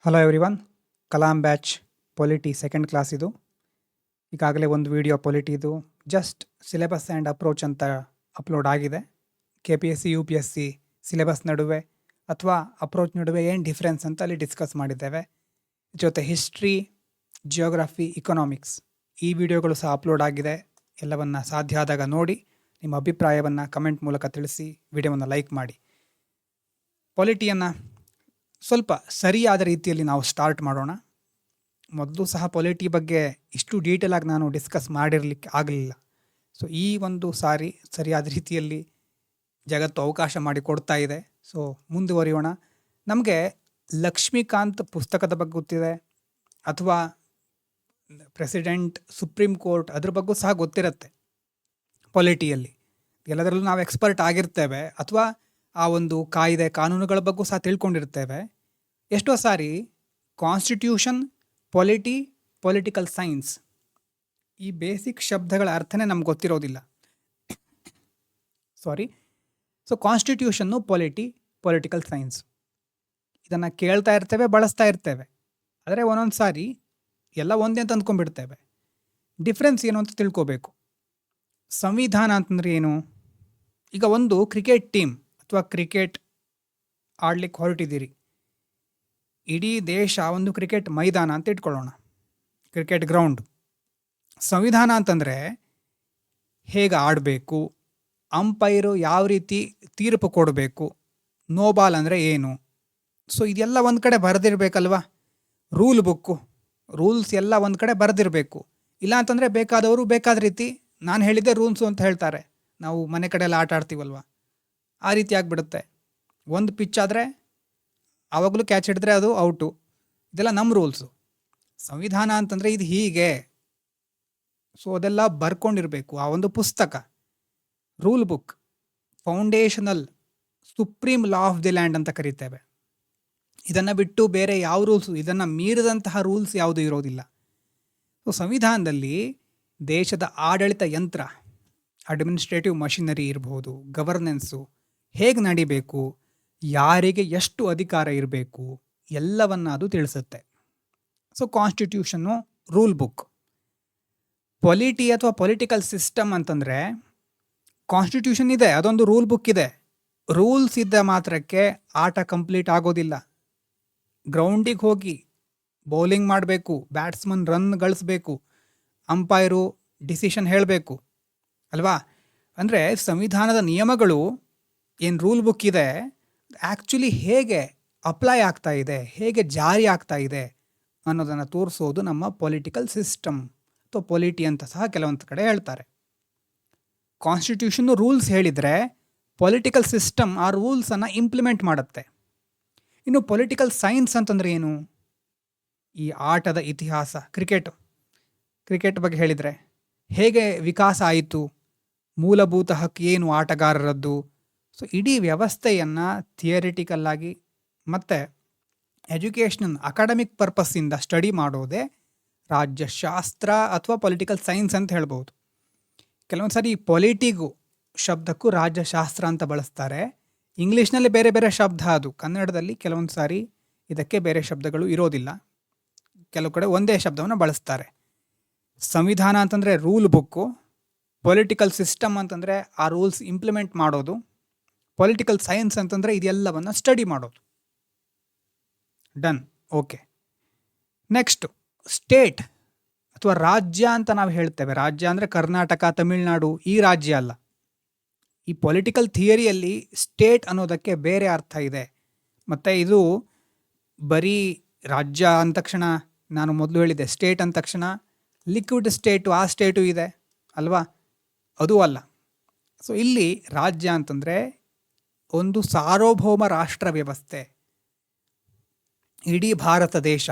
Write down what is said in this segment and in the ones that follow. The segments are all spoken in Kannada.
Hello everyone, Kalam batch polity second class ಇದು. ಈಗಾಗಲೇ ಒಂದು ವಿಡಿಯೋ ಪೊಲಿಟಿದು ಜಸ್ಟ್ ಸಿಲೆಬಸ್ ಆ್ಯಂಡ್ ಅಪ್ರೋಚ್ ಅಂತ ಅಪ್ಲೋಡ್ ಆಗಿದೆ. KPSC UPSC ಸಿಲೆಬಸ್ ನಡುವೆ ಅಥವಾ ಅಪ್ರೋಚ್ ನಡುವೆ ಏನು ಡಿಫ್ರೆನ್ಸ್ ಅಂತ ಅಲ್ಲಿ ಡಿಸ್ಕಸ್ ಮಾಡಿದ್ದೇವೆ. ಜೊತೆ ಹಿಸ್ಟ್ರಿ, ಜಿಯೋಗ್ರಫಿ, ಇಕನಾಮಿಕ್ಸ್ ಈ ವಿಡಿಯೋಗಳು ಸಹ ಅಪ್ಲೋಡ್ ಆಗಿದೆ. ಎಲ್ಲವನ್ನು ಸಾಧ್ಯ ಆದಾಗ ನೋಡಿ, ನಿಮ್ಮ ಅಭಿಪ್ರಾಯವನ್ನು ಕಮೆಂಟ್ ಮೂಲಕ ತಿಳಿಸಿ, ವಿಡಿಯೋವನ್ನು ಲೈಕ್ ಮಾಡಿ. ಪೊಲಿಟಿಯನ್ನು ಸ್ವಲ್ಪ ಸರಿಯಾದ ರೀತಿಯಲ್ಲಿ ನಾವು ಸ್ಟಾರ್ಟ್ ಮಾಡೋಣ. ಮೊದಲು ಸಹ ಪೊಲಿಟಿ ಬಗ್ಗೆ ಇಷ್ಟು ಡೀಟೇಲ್ ಆಗಿ ನಾನು ಡಿಸ್ಕಸ್ ಮಾಡಿರಲಿಕ್ಕೆ ಆಗಲಿಲ್ಲ. ಸೊ ಈ ಒಂದು ಸಾರಿ ಸರಿಯಾದ ರೀತಿಯಲ್ಲಿ ಜಗತ್ತು ಅವಕಾಶ ಮಾಡಿಕೊಡ್ತಾ ಇದೆ. ಸೊ ಮುಂದುವರಿಯೋಣ. ನಮಗೆ ಲಕ್ಷ್ಮೀಕಾಂತ್ ಪುಸ್ತಕದ ಬಗ್ಗೆ ಗೊತ್ತಿದೆ, ಅಥವಾ ಪ್ರೆಸಿಡೆಂಟ್, ಸುಪ್ರೀಂ ಕೋರ್ಟ್ ಅದ್ರ ಬಗ್ಗೆ ಸಹ ಗೊತ್ತಿರುತ್ತೆ. ಪೊಲಿಟಿಯಲ್ಲಿ ಎಲ್ಲದರಲ್ಲೂ ನಾವು ಎಕ್ಸ್ಪರ್ಟ್ ಆಗಿರ್ತೇವೆ, ಅಥವಾ ಆ ಒಂದು ಕಾಯ್ದೆ ಕಾನೂನುಗಳ ಬಗ್ಗೆ ಸಹ ತಿಳ್ಕೊಂಡಿರ್ತೇವೆ. ಎಷ್ಟೋ ಸಾರಿ ಕಾನ್ಸ್ಟಿಟ್ಯೂಷನ್, ಪೊಲಿಟಿಕಲ್ ಸೈನ್ಸ್ ಈ ಬೇಸಿಕ್ ಶಬ್ದಗಳ ಅರ್ಥನೇ ನಮ್ಗೆ ಗೊತ್ತಿರೋದಿಲ್ಲ. ಸೊ ಕಾನ್ಸ್ಟಿಟ್ಯೂಷನ್ನು, ಪೊಲಿಟಿಕಲ್ ಸೈನ್ಸ್ ಇದನ್ನು ಕೇಳ್ತಾ ಇರ್ತೇವೆ, ಬಳಸ್ತಾ ಇರ್ತೇವೆ. ಆದರೆ ಒಂದೊಂದು ಸಾರಿ ಎಲ್ಲ ಒಂದೇ ಅಂತ ಅಂದ್ಕೊಂಡ್ಬಿಡ್ತೇವೆ. ಡಿಫ್ರೆನ್ಸ್ ಏನು ಅಂತ ತಿಳ್ಕೋಬೇಕು. ಸಂವಿಧಾನ ಅಂತಂದ್ರೆ ಏನು? ಈಗ ಒಂದು ಕ್ರಿಕೆಟ್ ಟೀಮ್ ಅಥವಾ ಕ್ರಿಕೆಟ್ ಆಡ್ಲಿಕ್ಕೆ ಹೊರಟಿದ್ದೀರಿ. ಇಡೀ ದೇಶ ಒಂದು ಕ್ರಿಕೆಟ್ ಮೈದಾನ ಅಂತ ಇಟ್ಕೊಳ್ಳೋಣ, ಕ್ರಿಕೆಟ್ ಗ್ರೌಂಡ್. ಸಂವಿಧಾನ ಅಂತಂದರೆ ಹೇಗೆ ಆಡಬೇಕು, ಅಂಪೈರು ಯಾವ ರೀತಿ ತೀರ್ಪು ಕೊಡಬೇಕು, ನೋ ಬಾಲ್ ಅಂದರೆ ಏನು. ಸೊ ಇದೆಲ್ಲ ಒಂದು ಕಡೆ ಬರೆದಿರಬೇಕಲ್ವ. ರೂಲ್ಸ್ ಎಲ್ಲ ಒಂದು ಕಡೆ ಬರೆದಿರಬೇಕು. ಇಲ್ಲ ಅಂತಂದರೆ ಬೇಕಾದವರು ಬೇಕಾದ ರೀತಿ ನಾನು ಹೇಳಿದ್ದೆ ರೂಲ್ಸು ಅಂತ ಹೇಳ್ತಾರೆ. ನಾವು ಮನೆ ಕಡೆ ಎಲ್ಲ ಆಟ ಆಡ್ತೀವಲ್ವ, ಆ ರೀತಿ ಆಗಿಬಿಡುತ್ತೆ. ಒಂದು ಪಿಚ್ ಆದರೆ ಆವಾಗಲೂ ಕ್ಯಾಚ್ ಹಿಡಿದ್ರೆ ಅದು ಔಟು. ಇದೆಲ್ಲ ನಮ್ಮ ರೂಲ್ಸು. ಸಂವಿಧಾನ ಅಂತಂದರೆ ಇದು ಹೀಗೆ. ಸೊ ಅದೆಲ್ಲ ಬರ್ಕೊಂಡಿರಬೇಕು. ಆ ಒಂದು ಪುಸ್ತಕ, rule book, foundational supreme law of the land ಅಂತ ಕರಿತೇವೆ. ಇದನ್ನು ಬಿಟ್ಟು ಬೇರೆ ಯಾವ ರೂಲ್ಸು, ಇದನ್ನು ಮೀರಿದಂತಹ ರೂಲ್ಸ್ ಯಾವುದೂ ಇರೋದಿಲ್ಲ. ಸೊ ಸಂವಿಧಾನದಲ್ಲಿ ದೇಶದ ಆಡಳಿತ ಯಂತ್ರ, ಅಡ್ಮಿನಿಸ್ಟ್ರೇಟಿವ್ ಮಷಿನರಿ ಇರ್ಬೋದು, ಗವರ್ನೆನ್ಸು ಹೇಗೆ ನಡಿಬೇಕು, ಯಾರಿಗೆ ಎಷ್ಟು ಅಧಿಕಾರ ಇರಬೇಕು, ಎಲ್ಲವನ್ನ ಅದು ತಿಳಿಸುತ್ತೆ. So constitution, rule book. ಅಥವಾ ಪೊಲಿಟಿಕಲ್ ಸಿಸ್ಟಮ್ ಅಂತಂದರೆ ಕಾನ್ಸ್ಟಿಟ್ಯೂಷನ್ ಇದೆ, ಅದೊಂದು ರೂಲ್ ಬುಕ್ ಇದೆ. ರೂಲ್ಸ್ ಇದ್ದ ಮಾತ್ರಕ್ಕೆ ಆಟ ಕಂಪ್ಲೀಟ್ ಆಗೋದಿಲ್ಲ. ಗ್ರೌಂಡಿಗೆ ಹೋಗಿ ಬೌಲಿಂಗ್ ಮಾಡಬೇಕು, ಬ್ಯಾಟ್ಸ್ಮನ್ ರನ್ ಗಳಿಸ್ಬೇಕು, ಅಂಪೈರು ಡಿಸಿಷನ್ ಹೇಳಬೇಕು ಅಲ್ವಾ. ಅಂದರೆ ಸಂವಿಧಾನದ ನಿಯಮಗಳು ಏನು ರೂಲ್ ಬುಕ್ ಇದೆ, ಆ್ಯಕ್ಚುಲಿ ಹೇಗೆ ಅಪ್ಲೈ ಆಗ್ತಾ ಇದೆ, ಹೇಗೆ ಜಾರಿ ಆಗ್ತಾ ಇದೆ ಅನ್ನೋದನ್ನು ತೋರಿಸೋದು ನಮ್ಮ ಪೊಲಿಟಿಕಲ್ ಸಿಸ್ಟಮ್ ಅಥವಾ ಪೊಲಿಟಿ ಅಂತ ಸಹ ಕೆಲವೊಂದು ಕಡೆ ಹೇಳ್ತಾರೆ. ಕಾನ್ಸ್ಟಿಟ್ಯೂಷನ್ನು ರೂಲ್ಸ್ ಹೇಳಿದರೆ, ಪೊಲಿಟಿಕಲ್ ಸಿಸ್ಟಮ್ ಆ ರೂಲ್ಸನ್ನು ಇಂಪ್ಲಿಮೆಂಟ್ ಮಾಡುತ್ತೆ. ಇನ್ನು ಪೊಲಿಟಿಕಲ್ ಸೈನ್ಸ್ ಅಂತಂದರೆ ಏನು? ಈ ಆಟದ ಇತಿಹಾಸ, ಕ್ರಿಕೆಟ್ ಬಗ್ಗೆ ಹೇಳಿದರೆ ಹೇಗೆ ವಿಕಾಸ ಆಯಿತು, ಮೂಲಭೂತ ಹಕ್ಕು ಏನು ಆಟಗಾರರದ್ದು. ಸೊ ಇಡೀ ವ್ಯವಸ್ಥೆಯನ್ನು ಥಿಯರಿಟಿಕಲ್ಲಾಗಿ ಮತ್ತು ಎಜುಕೇಷನಲ್ ಅಕಾಡೆಮಿಕ್ ಪರ್ಪಸ್ಸಿಂದ ಸ್ಟಡಿ ಮಾಡೋದೇ ರಾಜ್ಯಶಾಸ್ತ್ರ ಅಥವಾ ಪೊಲಿಟಿಕಲ್ ಸೈನ್ಸ್ ಅಂತ ಹೇಳ್ಬೋದು. ಕೆಲವೊಂದು ಸಾರಿ ಪೊಲಿಟಿಗೂ ಶಬ್ದಕ್ಕೂ ರಾಜ್ಯಶಾಸ್ತ್ರ ಅಂತ ಬಳಸ್ತಾರೆ. ಇಂಗ್ಲೀಷ್ನಲ್ಲಿ ಬೇರೆ ಬೇರೆ ಶಬ್ದ, ಅದು ಕನ್ನಡದಲ್ಲಿ ಕೆಲವೊಂದು ಸಾರಿ ಇದಕ್ಕೆ ಬೇರೆ ಶಬ್ದಗಳು ಇರೋದಿಲ್ಲ. ಕೆಲವು ಕಡೆ ಒಂದೇ ಶಬ್ದವನ್ನು ಬಳಸ್ತಾರೆ. ಸಂವಿಧಾನ ಅಂತಂದರೆ ರೂಲ್ ಬುಕ್ಕು, ಪೊಲಿಟಿಕಲ್ ಸಿಸ್ಟಮ್ ಅಂತಂದರೆ ಆ ರೂಲ್ಸ್ ಇಂಪ್ಲಿಮೆಂಟ್ ಮಾಡೋದು, ಪೊಲಿಟಿಕಲ್ ಸೈನ್ಸ್ ಅಂತಂದರೆ ಇದೆಲ್ಲವನ್ನು ಸ್ಟಡಿ ಮಾಡೋದು. Done, okay. ನೆಕ್ಸ್ಟು ಸ್ಟೇಟ್ ಅಥವಾ ರಾಜ್ಯ ಅಂತ ನಾವು ಹೇಳ್ತೇವೆ. ರಾಜ್ಯ ಅಂದರೆ ಕರ್ನಾಟಕ, ತಮಿಳುನಾಡು, ಈ ರಾಜ್ಯ ಅಲ್ಲ. ಈ ಪೊಲಿಟಿಕಲ್ ಥಿಯರಿಯಲ್ಲಿ ಸ್ಟೇಟ್ ಅನ್ನೋದಕ್ಕೆ ಬೇರೆ ಅರ್ಥ ಇದೆ. ಮತ್ತು ಇದು ಬರೀ ರಾಜ್ಯ ಅಂದ ತಕ್ಷಣ, ನಾನು ಮೊದಲು ಹೇಳಿದ್ದೆ, ಸ್ಟೇಟ್ ಅಂದ ತಕ್ಷಣ ಲಿಕ್ವಿಡ್ ಸ್ಟೇಟು, ಆ ಸ್ಟೇಟು ಇದೆ ಅಲ್ವಾ, ಅದೂ ಅಲ್ಲ. ಸೊ ಇಲ್ಲಿ ರಾಜ್ಯ ಅಂತಂದರೆ ಒಂದು ಸಾರ್ವಭೌಮ ರಾಷ್ಟ್ರ ವ್ಯವಸ್ಥೆ. ಇಡೀ ಭಾರತ ದೇಶ,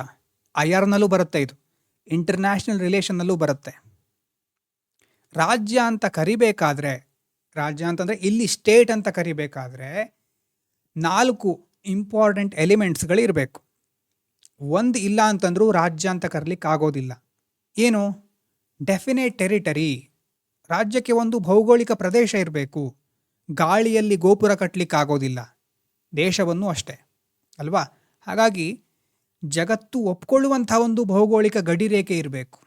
ಐಆರ್ನಲ್ಲೂ ಬರುತ್ತೆ, ಇದು ಇಂಟರ್ನ್ಯಾಷನಲ್ ರಿಲೇಷನ್ನಲ್ಲೂ ಬರುತ್ತೆ. ರಾಜ್ಯ ಅಂತ ಕರಿಬೇಕಾದ್ರೆ, ರಾಜ್ಯ ಅಂತಂದರೆ ಇಲ್ಲಿ ಸ್ಟೇಟ್ ಅಂತ ಕರಿಬೇಕಾದ್ರೆ 4 ಇಂಪಾರ್ಟೆಂಟ್ ಎಲಿಮೆಂಟ್ಸ್ಗಳಿರಬೇಕು. ಒಂದು ಇಲ್ಲ ಅಂತಂದ್ರೂ ರಾಜ್ಯ ಅಂತ ಕರೀಲಿಕ್ಕೆ ಆಗೋದಿಲ್ಲ. ಏನು? Definite territory. ರಾಜ್ಯಕ್ಕೆ ಒಂದು ಭೌಗೋಳಿಕ ಪ್ರದೇಶ ಇರಬೇಕು. ಗಾಳಿಯಲ್ಲಿ ಗೋಪುರ ಕಟ್ಟಲಿಕ್ಕೆ ಆಗೋದಿಲ್ಲ, ದೇಶವನ್ನು ಅಷ್ಟೇ ಅಲ್ವಾ. ಹಾಗಾಗಿ ಜಗತ್ತು ಒಪ್ಕೊಳ್ಳುವಂಥ ಒಂದು ಭೌಗೋಳಿಕ ಗಡಿರೇಖೆ ಇರಬೇಕು.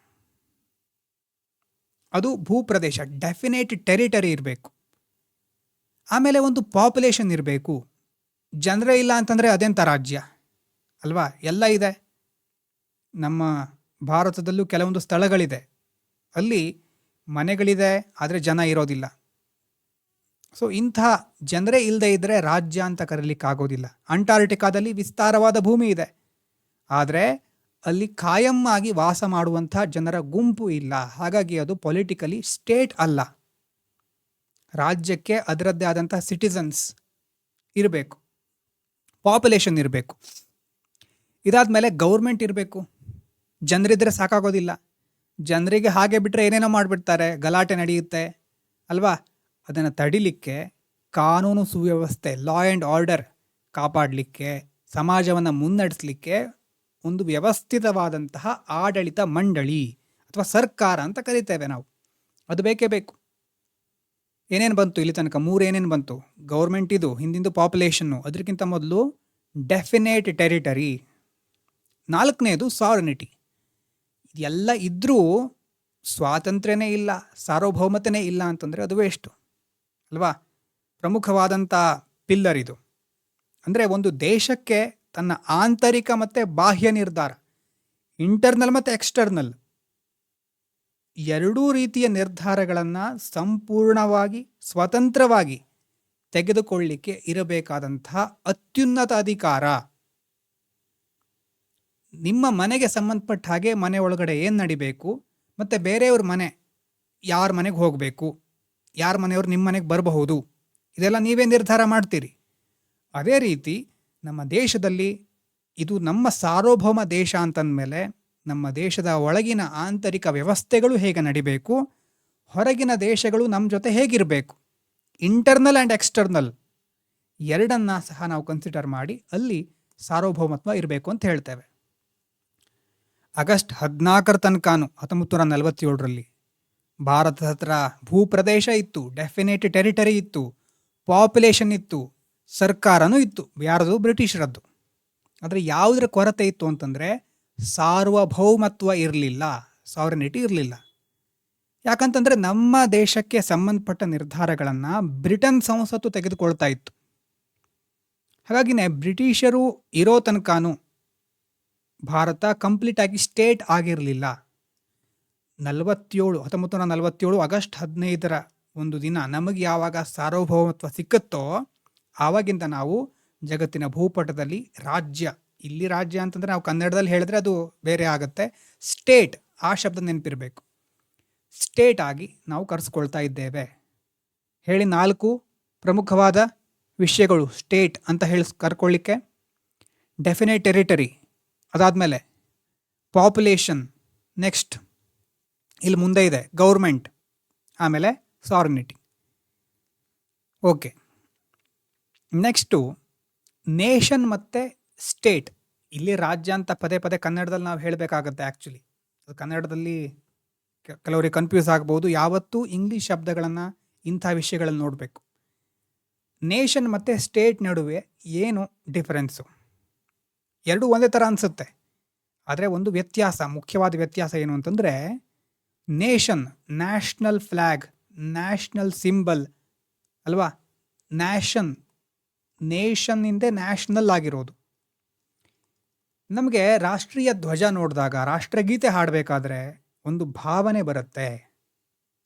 ಅದು ಭೂಪ್ರದೇಶ, ಡೆಫಿನೇಟ್ ಟೆರಿಟರಿ ಇರಬೇಕು. ಆಮೇಲೆ ಒಂದು ಪಾಪ್ಯುಲೇಷನ್ ಇರಬೇಕು. ಜನರೇ ಇಲ್ಲ ಅಂತಂದರೆ ಅದೆಂಥ ರಾಜ್ಯ ಅಲ್ವಾ? ಎಲ್ಲ ಇದೆ. ನಮ್ಮ ಭಾರತದಲ್ಲೂ ಕೆಲವೊಂದು ಸ್ಥಳಗಳಿದೆ, ಅಲ್ಲಿ ಮನೆಗಳಿದೆ, ಆದರೆ ಜನ ಇರೋದಿಲ್ಲ. ಸೊ ಇಂಥ ಜನರೇ ಇಲ್ಲದೆ ಇದ್ದರೆ ರಾಜ್ಯ ಅಂತ ಕರೀಲಿಕ್ಕಾಗೋದಿಲ್ಲ. ಅಂಟಾರ್ಟಿಕಾದಲ್ಲಿ ವಿಸ್ತಾರವಾದ ಭೂಮಿ ಇದೆ, ಆದರೆ ಅಲ್ಲಿ ಕಾಯಂ ಆಗಿ ವಾಸ ಮಾಡುವಂಥ ಜನರ ಗುಂಪು ಇಲ್ಲ. ಹಾಗಾಗಿ ಅದು ಪೊಲಿಟಿಕಲಿ ಸ್ಟೇಟ್ ಅಲ್ಲ. ರಾಜ್ಯಕ್ಕೆ ಅದರದ್ದೇ ಆದಂಥ ಸಿಟಿಸನ್ಸ್ ಇರಬೇಕು, ಪಾಪ್ಯುಲೇಷನ್ ಇರಬೇಕು. ಇದಾದಮೇಲೆ ಗೌರ್ಮೆಂಟ್ ಇರಬೇಕು. ಜನರಿದ್ದರೆ ಸಾಕಾಗೋದಿಲ್ಲ. ಜನರಿಗೆ ಹಾಗೆ ಬಿಟ್ಟರೆ ಏನೇನೋ ಮಾಡಿಬಿಡ್ತಾರೆ, ಗಲಾಟೆ ನಡೆಯುತ್ತೆ ಅಲ್ವಾ? ಅದನ್ನು ತಡಿಲಿಕ್ಕೆ ಕಾನೂನು ಸುವ್ಯವಸ್ಥೆ, ಲಾ ಆ್ಯಂಡ್ ಆರ್ಡರ್ ಕಾಪಾಡಲಿಕ್ಕೆ, ಸಮಾಜವನ್ನು ಮುನ್ನಡೆಸಲಿಕ್ಕೆ ಒಂದು ವ್ಯವಸ್ಥಿತವಾದಂತಹ ಆಡಳಿತ ಮಂಡಳಿ ಅಥವಾ ಸರ್ಕಾರ ಅಂತ ಕರಿತೇವೆ ನಾವು. ಅದು ಬೇಕೇ ಬೇಕು. ಏನೇನು ಬಂತು ಇಲ್ಲಿ ತನಕ? ಏನೇನು ಬಂತು? ಗೌರ್ಮೆಂಟ್, ಇದು ಹಿಂದಿಂದು ಪಾಪ್ಯುಲೇಷನ್ನು, ಅದಕ್ಕಿಂತ ಮೊದಲು ಡೆಫಿನೇಟ್ ಟೆರಿಟರಿ, 4ನೇದು ಸಾವರ್ನಿಟಿ. ಎಲ್ಲ ಇದ್ದರೂ ಸ್ವಾತಂತ್ರ್ಯನೇ ಇಲ್ಲ, ಸಾರ್ವಭೌಮತೆನೇ ಇಲ್ಲ ಅಂತಂದರೆ ಅದು ವೇಸ್ಟು ಅಲ್ವಾ? ಪ್ರಮುಖವಾದಂಥ ಪಿಲ್ಲರ್ ಇದು. ಅಂದರೆ ಒಂದು ದೇಶಕ್ಕೆ ತನ್ನ ಆಂತರಿಕ ಮತ್ತು ಬಾಹ್ಯ ನಿರ್ಧಾರ, ಇಂಟರ್ನಲ್ ಮತ್ತು ಎಕ್ಸ್ಟರ್ನಲ್, ಎರಡೂ ರೀತಿಯ ನಿರ್ಧಾರಗಳನ್ನು ಸಂಪೂರ್ಣವಾಗಿ ಸ್ವತಂತ್ರವಾಗಿ ತೆಗೆದುಕೊಳ್ಳಲಿಕ್ಕೆ ಇರಬೇಕಾದಂತಹ ಅತ್ಯುನ್ನತ ಅಧಿಕಾರ. ನಿಮ್ಮ ಮನೆಗೆ ಸಂಬಂಧಪಟ್ಟ ಹಾಗೆ ಮನೆ ಒಳಗಡೆ ಏನು ನಡಿಬೇಕು, ಮತ್ತು ಬೇರೆಯವ್ರ ಮನೆ, ಯಾರ ಮನೆಗೆ ಹೋಗಬೇಕು, ಯಾರ ಮನೆಯವ್ರು ನಿಮ್ಮ ಮನೆಗೆ ಬರಬಹುದು, ಇದೆಲ್ಲ ನೀವೇ ನಿರ್ಧಾರ ಮಾಡ್ತೀರಿ. ಅದೇ ರೀತಿ ನಮ್ಮ ದೇಶದಲ್ಲಿ ಇದು ನಮ್ಮ ಸಾರ್ವಭೌಮ ದೇಶ ಅಂತಂದಮೇಲೆ ನಮ್ಮ ದೇಶದ ಒಳಗಿನ ಆಂತರಿಕ ವ್ಯವಸ್ಥೆಗಳು ಹೇಗೆ ನಡಿಬೇಕು, ಹೊರಗಿನ ದೇಶಗಳು ನಮ್ಮ ಜೊತೆ ಹೇಗಿರಬೇಕು, ಇಂಟರ್ನಲ್ ಆ್ಯಂಡ್ ಎಕ್ಸ್ಟರ್ನಲ್ ಎರಡನ್ನ ಸಹ ನಾವು ಕನ್ಸಿಡರ್ ಮಾಡಿ ಅಲ್ಲಿ ಸಾರ್ವಭೌಮತ್ವ ಇರಬೇಕು ಅಂತ ಹೇಳ್ತೇವೆ. ಆಗಸ್ಟ್ 14 ತನಕನೂ 1947ರಲ್ಲಿ ಭಾರತದ ಹತ್ರ ಭೂಪ್ರದೇಶ ಇತ್ತು, ಡೆಫಿನೇಟ್ ಟೆರಿಟರಿ ಇತ್ತು, ಪಾಪ್ಯುಲೇಷನ್ ಇತ್ತು, ಸರ್ಕಾರನೂ ಇತ್ತು. ಯಾರದು? ಬ್ರಿಟಿಷರದ್ದು. ಆದರೆ ಯಾವುದರ ಕೊರತೆ ಇತ್ತು ಅಂತಂದರೆ ಸಾರ್ವಭೌಮತ್ವ ಇರಲಿಲ್ಲ, ಸಾವರ್ನಿಟಿ ಇರಲಿಲ್ಲ. ಯಾಕಂತಂದರೆ ನಮ್ಮ ದೇಶಕ್ಕೆ ಸಂಬಂಧಪಟ್ಟ ನಿರ್ಧಾರಗಳನ್ನು ಬ್ರಿಟನ್ ಸಂಸತ್ತು ತೆಗೆದುಕೊಳ್ತಾ ಇತ್ತು. ಹಾಗಾಗಿನೇ ಬ್ರಿಟಿಷರು ಇರೋ ತನಕನೂ ಭಾರತ ಕಂಪ್ಲೀಟಾಗಿ ಸ್ಟೇಟ್ ಆಗಿರಲಿಲ್ಲ. 1947 ಆಗಸ್ಟ್ 15 ಒಂದು ದಿನ ನಮಗೆ ಯಾವಾಗ ಸಾರ್ವಭೌಮತ್ವ ಸಿಕ್ಕುತ್ತೋ ಆವಾಗಿಂದ ನಾವು ಜಗತ್ತಿನ ಭೂಪಟದಲ್ಲಿ ರಾಜ್ಯ, ಇಲ್ಲಿ ರಾಜ್ಯ ಅಂತಂದರೆ ನಾವು ಕನ್ನಡದಲ್ಲಿ ಹೇಳಿದ್ರೆ ಅದು ಬೇರೆ ಆಗುತ್ತೆ, ಸ್ಟೇಟ್ ಆ ಶಬ್ದ ನೆನಪಿರಬೇಕು, ಸ್ಟೇಟ್ ಆಗಿ ನಾವು ಕರೆಸ್ಕೊಳ್ತಾ ಇದ್ದೇವೆ. ಹೇಳಿ 4 ಪ್ರಮುಖವಾದ ವಿಷಯಗಳು ಸ್ಟೇಟ್ ಅಂತ ಕರ್ಕೊಳ್ಳಿಕ್ಕೆ. ಡೆಫಿನೇಟ್ ಟೆರಿಟರಿ, ಅದಾದಮೇಲೆ ಪಾಪ್ಯುಲೇಷನ್, ನೆಕ್ಸ್ಟ್ ಇಲ್ಲಿ ಮುಂದೆ ಇದೆ ಗೌರ್ಮೆಂಟ್, ಆಮೇಲೆ ಸಾವರ್ನಿಟಿ. ಓಕೆ, ನೆಕ್ಸ್ಟು ನೇಷನ್ ಮತ್ತು ಸ್ಟೇಟ್. ಇಲ್ಲಿ ರಾಜ್ಯ ಅಂತ ಪದೇ ಪದೇ ಕನ್ನಡದಲ್ಲಿ ನಾವು ಹೇಳಬೇಕಾಗತ್ತೆ. ಆ್ಯಕ್ಚುಲಿ ಅದು ಕನ್ನಡದಲ್ಲಿ ಕೆಲವರಿಗೆ ಕನ್ಫ್ಯೂಸ್ ಆಗ್ಬೋದು. ಯಾವತ್ತೂ ಇಂಗ್ಲೀಷ್ ಶಬ್ದಗಳನ್ನು ಇಂಥ ವಿಷಯಗಳನ್ನು ನೋಡಬೇಕು. ನೇಷನ್ ಮತ್ತು ಸ್ಟೇಟ್ ನಡುವೆ ಏನು ಡಿಫರೆನ್ಸು? ಎರಡೂ ಒಂದೇ ಥರ ಅನಿಸುತ್ತೆ, ಆದರೆ ಒಂದು ವ್ಯತ್ಯಾಸ, ಮುಖ್ಯವಾದ ವ್ಯತ್ಯಾಸ ಏನು ಅಂತಂದರೆ nation, national flag, national symbol ಅಲ್ವಾ? ನೇಷನ್ನಿಂದೇ ನ್ಯಾಷನಲ್ ಆಗಿರೋದು. ನಮಗೆ ರಾಷ್ಟ್ರೀಯ ಧ್ವಜ ನೋಡಿದಾಗ, ರಾಷ್ಟ್ರಗೀತೆ ಹಾಡಬೇಕಾದ್ರೆ ಒಂದು ಭಾವನೆ ಬರುತ್ತೆ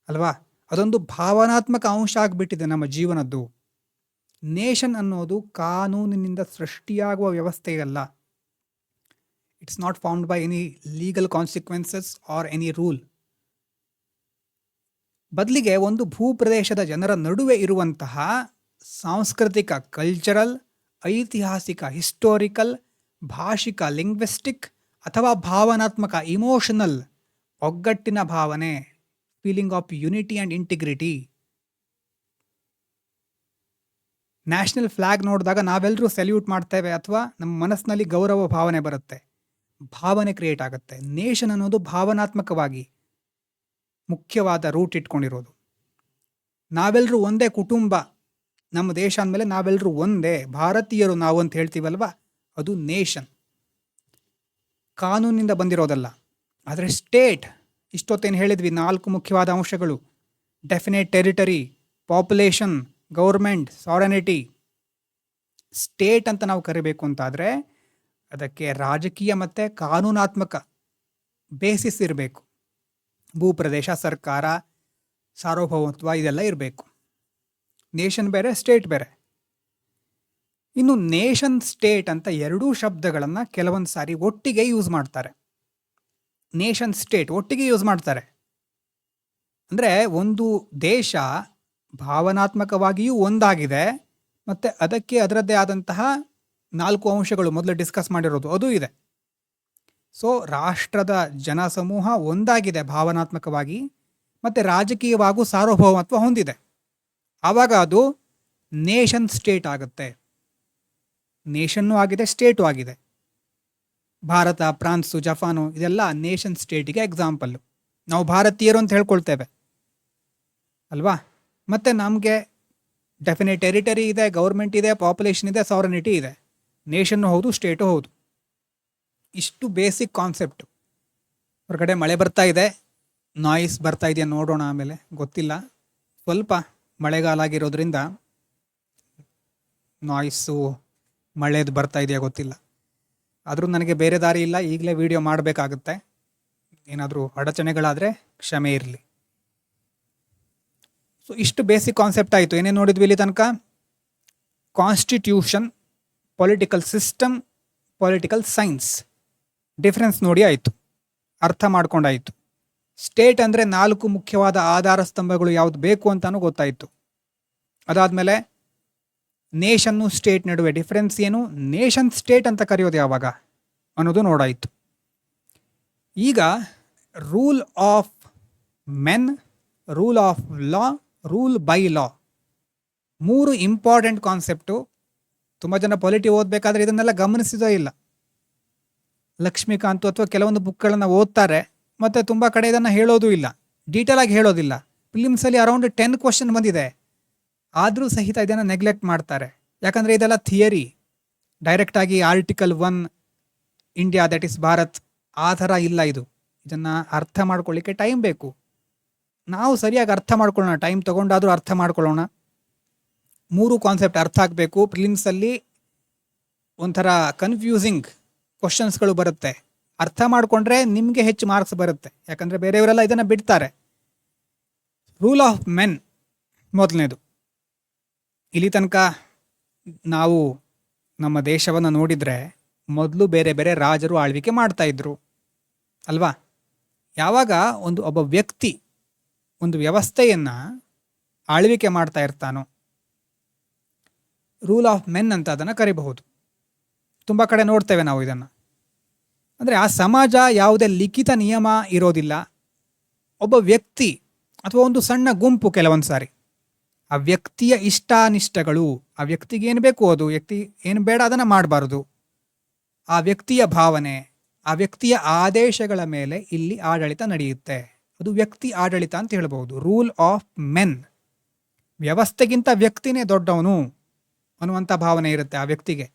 ಅಲ್ವಾ? ಅದೊಂದು ಭಾವನಾತ್ಮಕ ಅಂಶ ಆಗಿಬಿಟ್ಟಿದೆ ನಮ್ಮ ಜೀವನದ್ದು. ನೇಷನ್ ಅನ್ನೋದು ಕಾನೂನಿನಿಂದ ಸೃಷ್ಟಿಯಾಗುವ ವ್ಯವಸ್ಥೆಯಲ್ಲ. It's not found by any legal consequences or any rule. ಬದಲಿಗೆ ಒಂದು ಭೂಪ್ರದೇಶದ ಜನರ ನಡುವೆ ಇರುವಂತಹ ಸಾಂಸ್ಕೃತಿಕ, ಕಲ್ಚರಲ್, ಐತಿಹಾಸಿಕ, ಹಿಸ್ಟೋರಿಕಲ್, ಭಾಷಿಕ, ಲಿಂಗ್ವಿಸ್ಟಿಕ್ ಅಥವಾ ಭಾವನಾತ್ಮಕ, ಇಮೋಷನಲ್ ಒಗ್ಗಟ್ಟಿನ ಭಾವನೆ, feeling of unity and integrity. National flag ನೋಡಿದಾಗ ನಾವೆಲ್ಲರೂ ಸೆಲ್ಯೂಟ್ ಮಾಡ್ತೇವೆ ಅಥವಾ ನಮ್ಮ ಮನಸ್ಸಿನಲ್ಲಿ ಗೌರವ ಭಾವನೆ ಬರುತ್ತೆ, ಭಾವನೆ ಕ್ರಿಯೇಟ್ ಆಗುತ್ತೆ. ನೇಷನ್ ಅನ್ನೋದು ಭಾವನಾತ್ಮಕವಾಗಿ ಮುಖ್ಯವಾದ ರೂಟ್ ಇಟ್ಕೊಂಡಿರೋದು. ನಾವೆಲ್ಲರೂ ಒಂದೇ ಕುಟುಂಬ, ನಮ್ಮ ದೇಶ ಅಂದಮೇಲೆ ನಾವೆಲ್ಲರೂ ಒಂದೇ ಭಾರತೀಯರು ನಾವು ಅಂತ ಹೇಳ್ತೀವಲ್ವ, ಅದು ನೇಷನ್. ಕಾನೂನಿನಿಂದ ಬಂದಿರೋದಲ್ಲ. ಆದರೆ ಸ್ಟೇಟ್, ಇಷ್ಟೊತ್ತೇನು ಹೇಳಿದ್ವಿ 4 ಮುಖ್ಯವಾದ ಅಂಶಗಳು: definite territory, population, government, sovereignty. State ಅಂತ ನಾವು ಕರಿಬೇಕು ಅಂತಾದರೆ ಅದಕ್ಕೆ ರಾಜಕೀಯ ಮತ್ತು ಕಾನೂನಾತ್ಮಕ ಬೇಸಿಸ್ ಇರಬೇಕು. ಭೂಪ್ರದೇಶ, ಸರ್ಕಾರ, ಸಾರ್ವಭೌಮತ್ವ ಇದೆಲ್ಲ ಇರಬೇಕು. ನೇಷನ್ ಬೇರೆ, ಸ್ಟೇಟ್ ಬೇರೆ. ಇನ್ನು ನೇಷನ್, ಸ್ಟೇಟ್ ಅಂತ ಎರಡೂ ಶಬ್ದಗಳನ್ನು ಕೆಲವೊಂದು ಸಾರಿ ಒಟ್ಟಿಗೆ ಯೂಸ್ ಮಾಡ್ತಾರೆ. ನೇಷನ್, ಸ್ಟೇಟ್ ಒಟ್ಟಿಗೆ ಯೂಸ್ ಮಾಡ್ತಾರೆ. ಅಂದರೆ ಒಂದು ದೇಶ ಭಾವನಾತ್ಮಕವಾಗಿಯೂ ಒಂದಾಗಿದೆ ಮತ್ತು ಅದಕ್ಕೆ ಅದರದ್ದೇ ಆದಂತಹ 4 ಅಂಶಗಳು ಮೊದಲು ಡಿಸ್ಕಸ್ ಮಾಡಿರೋದು ಅದು ಇದೆ. ಸೊ ರಾಷ್ಟ್ರದ ಜನಸಮೂಹ ಒಂದಾಗಿದೆ ಭಾವನಾತ್ಮಕವಾಗಿ ಮತ್ತು ರಾಜಕೀಯವಾಗೂ ಸಾರ್ವಭೌಮತ್ವ ಹೊಂದಿದೆ. ಆವಾಗ ಅದು ನೇಷನ್ ಸ್ಟೇಟ್ ಆಗುತ್ತೆ. ನೇಷನ್ನೂ ಆಗಿದೆ, ಸ್ಟೇಟು ಆಗಿದೆ. ಭಾರತ, ಫ್ರಾನ್ಸು, ಜಪಾನು ಇದೆಲ್ಲ ನೇಷನ್ ಸ್ಟೇಟಿಗೆ ಎಕ್ಸಾಂಪಲ್ಲು. ನಾವು ಭಾರತೀಯರು ಅಂತ ಹೇಳ್ಕೊಳ್ತೇವೆ ಅಲ್ವಾ? ಮತ್ತು ನಮಗೆ ಡೆಫಿನೆಟ್ ಟೆರಿಟರಿ ಇದೆ, ಗೌರ್ಮೆಂಟ್ ಇದೆ, ಪಾಪ್ಯುಲೇಷನ್ ಇದೆ, ಸಾವರನಿಟಿ ಇದೆ. ನೇಷನ್ನು ಹೌದು, ಸ್ಟೇಟು ಹೌದು. ಇಷ್ಟು ಬೇಸಿಕ್ ಕಾನ್ಸೆಪ್ಟು. ಹೊರಗಡೆ ಮಳೆ ಬರ್ತಾ ಇದೆ, ನಾಯ್ಸ್ ಬರ್ತಾ ಇದೆಯಾ ನೋಡೋಣ, ಆಮೇಲೆ ಗೊತ್ತಿಲ್ಲ. ಸ್ವಲ್ಪ ಮಳೆಗಾಲ ಆಗಿರೋದ್ರಿಂದ ನಾಯ್ಸು ಮಳೆದು ಬರ್ತಾ ಇದೆಯಾ ಗೊತ್ತಿಲ್ಲ. ಆದರೂ ನನಗೆ ಬೇರೆ ದಾರಿ ಇಲ್ಲ, ಈಗಲೇ ವಿಡಿಯೋ ಮಾಡಬೇಕಾಗುತ್ತೆ. ಏನಾದರೂ ಅಡಚಣೆಗಳಾದರೆ ಕ್ಷಮೆ ಇರಲಿ. ಸೊ ಇಷ್ಟು ಬೇಸಿಕ್ ಕಾನ್ಸೆಪ್ಟ್ ಆಯಿತು. ಏನೇನು ನೋಡಿದ್ವಿ ಇಲ್ಲಿ ತನಕ? Constitution, political system, political science. Difference ನೋಡಿ ಆಯಿತು, ಅರ್ಥ ಮಾಡ್ಕೊಂಡಾಯಿತು. ಸ್ಟೇಟ್ ಅಂದರೆ 4 ಮುಖ್ಯವಾದ ಆಧಾರ ಸ್ತಂಭಗಳು ಯಾವುದು ಬೇಕು ಅಂತಾನೂ ಗೊತ್ತಾಯಿತು. ಅದಾದಮೇಲೆ ನೇಷನ್ನು ಸ್ಟೇಟ್ ನಡುವೆ ಡಿಫ್ರೆನ್ಸ್ ಏನು, ನೇಷನ್ ಸ್ಟೇಟ್ ಅಂತ ಕರೆಯೋದು ಯಾವಾಗ ಅನ್ನೋದು ನೋಡಾಯಿತು. ಈಗ rule of men, rule of law, rule by law, 3 important concept. ತುಂಬ ಜನ ಪೊಲಿಟಿ ಓದಬೇಕಾದ್ರೆ ಇದನ್ನೆಲ್ಲ ಗಮನಿಸಿದೋ ಇಲ್ಲ. ಲಕ್ಷ್ಮೀಕಾಂತ್ ಅಥವಾ ಕೆಲವೊಂದು ಬುಕ್ಗಳನ್ನು ಓದ್ತಾರೆ ಮತ್ತು ತುಂಬ ಕಡೆ ಇದನ್ನು ಹೇಳೋದು ಇಲ್ಲ, ಡೀಟೇಲಾಗಿ ಹೇಳೋದಿಲ್ಲ. ಫಿಲಿಮ್ಸಲ್ಲಿ ಅರೌಂಡ್ 10 ಕ್ವಶನ್ ಬಂದಿದೆ, ಆದರೂ ಸಹಿತ ಇದನ್ನು ನೆಗ್ಲೆಕ್ಟ್ ಮಾಡ್ತಾರೆ. ಯಾಕಂದರೆ ಇದೆಲ್ಲ ಥಿಯರಿ. ಡೈರೆಕ್ಟಾಗಿ article 1 India that is Bharat ಆ ಥರ ಇಲ್ಲ. ಇದನ್ನು ಅರ್ಥ ಮಾಡ್ಕೊಳ್ಳಿಕ್ಕೆ ಟೈಮ್ ಬೇಕು. ನಾವು ಸರಿಯಾಗಿ ಅರ್ಥ ಮಾಡ್ಕೊಳ್ಳೋಣ, ಟೈಮ್ ತೊಗೊಂಡಾದರೂ ಅರ್ಥ ಮಾಡ್ಕೊಳ್ಳೋಣ. 3 ಕಾನ್ಸೆಪ್ಟ್ ಅರ್ಥ ಆಗಬೇಕು. ಪ್ರಿಲಿಮ್ಸಲ್ಲಿ ಒಂಥರ ಕನ್ಫ್ಯೂಸಿಂಗ್ ಕ್ವಶನ್ಸ್ಗಳು ಬರುತ್ತೆ. ಅರ್ಥ ಮಾಡಿಕೊಂಡ್ರೆ ನಿಮಗೆ ಹೆಚ್ಚು ಮಾರ್ಕ್ಸ್ ಬರುತ್ತೆ, ಯಾಕಂದರೆ ಬೇರೆಯವರೆಲ್ಲ ಇದನ್ನು ಬಿಡ್ತಾರೆ. ರೂಲ್ ಆಫ್ ಮೆನ್ ಮೊದಲನೇದು. ಇಲ್ಲಿ ತನಕ ನಾವು ನಮ್ಮ ದೇಶವನ್ನು ನೋಡಿದರೆ ಮೊದಲು ಬೇರೆ ಬೇರೆ ರಾಜರು ಆಳ್ವಿಕೆ ಮಾಡ್ತಾ ಇದ್ರು ಅಲ್ವಾ? ಯಾವಾಗ ಒಬ್ಬ ವ್ಯಕ್ತಿ ಒಂದು ವ್ಯವಸ್ಥೆಯನ್ನು ಆಳ್ವಿಕೆ ಮಾಡ್ತಾ ಇರ್ತಾನೋ ರೂಲ್ ಆಫ್ ಮೆನ್ ಅಂತ ಅದನ್ನು ಕರಿಬಹುದು. ತುಂಬ ಕಡೆ ನೋಡ್ತೇವೆ ನಾವು ಇದನ್ನು. ಅಂದರೆ ಆ ಸಮಾಜ ಯಾವುದೇ ಲಿಖಿತ ನಿಯಮ ಇರೋದಿಲ್ಲ. ಒಬ್ಬ ವ್ಯಕ್ತಿ ಅಥವಾ ಒಂದು ಸಣ್ಣ ಗುಂಪು ಕೆಲವೊಂದು ಸಾರಿ ಆ ವ್ಯಕ್ತಿಯ ಇಷ್ಟಾನಿಷ್ಟಗಳು, ಆ ವ್ಯಕ್ತಿಗೆ ಏನು ಬೇಕು ಅದು, ವ್ಯಕ್ತಿ ಏನು ಬೇಡ ಅದನ್ನು ಮಾಡಬಾರ್ದು, ಆ ವ್ಯಕ್ತಿಯ ಭಾವನೆ, ಆ ವ್ಯಕ್ತಿಯ ಆದೇಶಗಳ ಮೇಲೆ ಇಲ್ಲಿ ಆಡಳಿತ ನಡೆಯುತ್ತೆ. ಅದು ವ್ಯಕ್ತಿ ಆಡಳಿತ ಅಂತ ಹೇಳ್ಬೋದು. Rule of men. ವ್ಯವಸ್ಥೆಗಿಂತ ವ್ಯಕ್ತಿನೇ ದೊಡ್ಡವನು ಅನ್ನುವಂಥ ಭಾವನೆ ಇರುತ್ತೆ ಆ ವ್ಯಕ್ತಿಗೆ.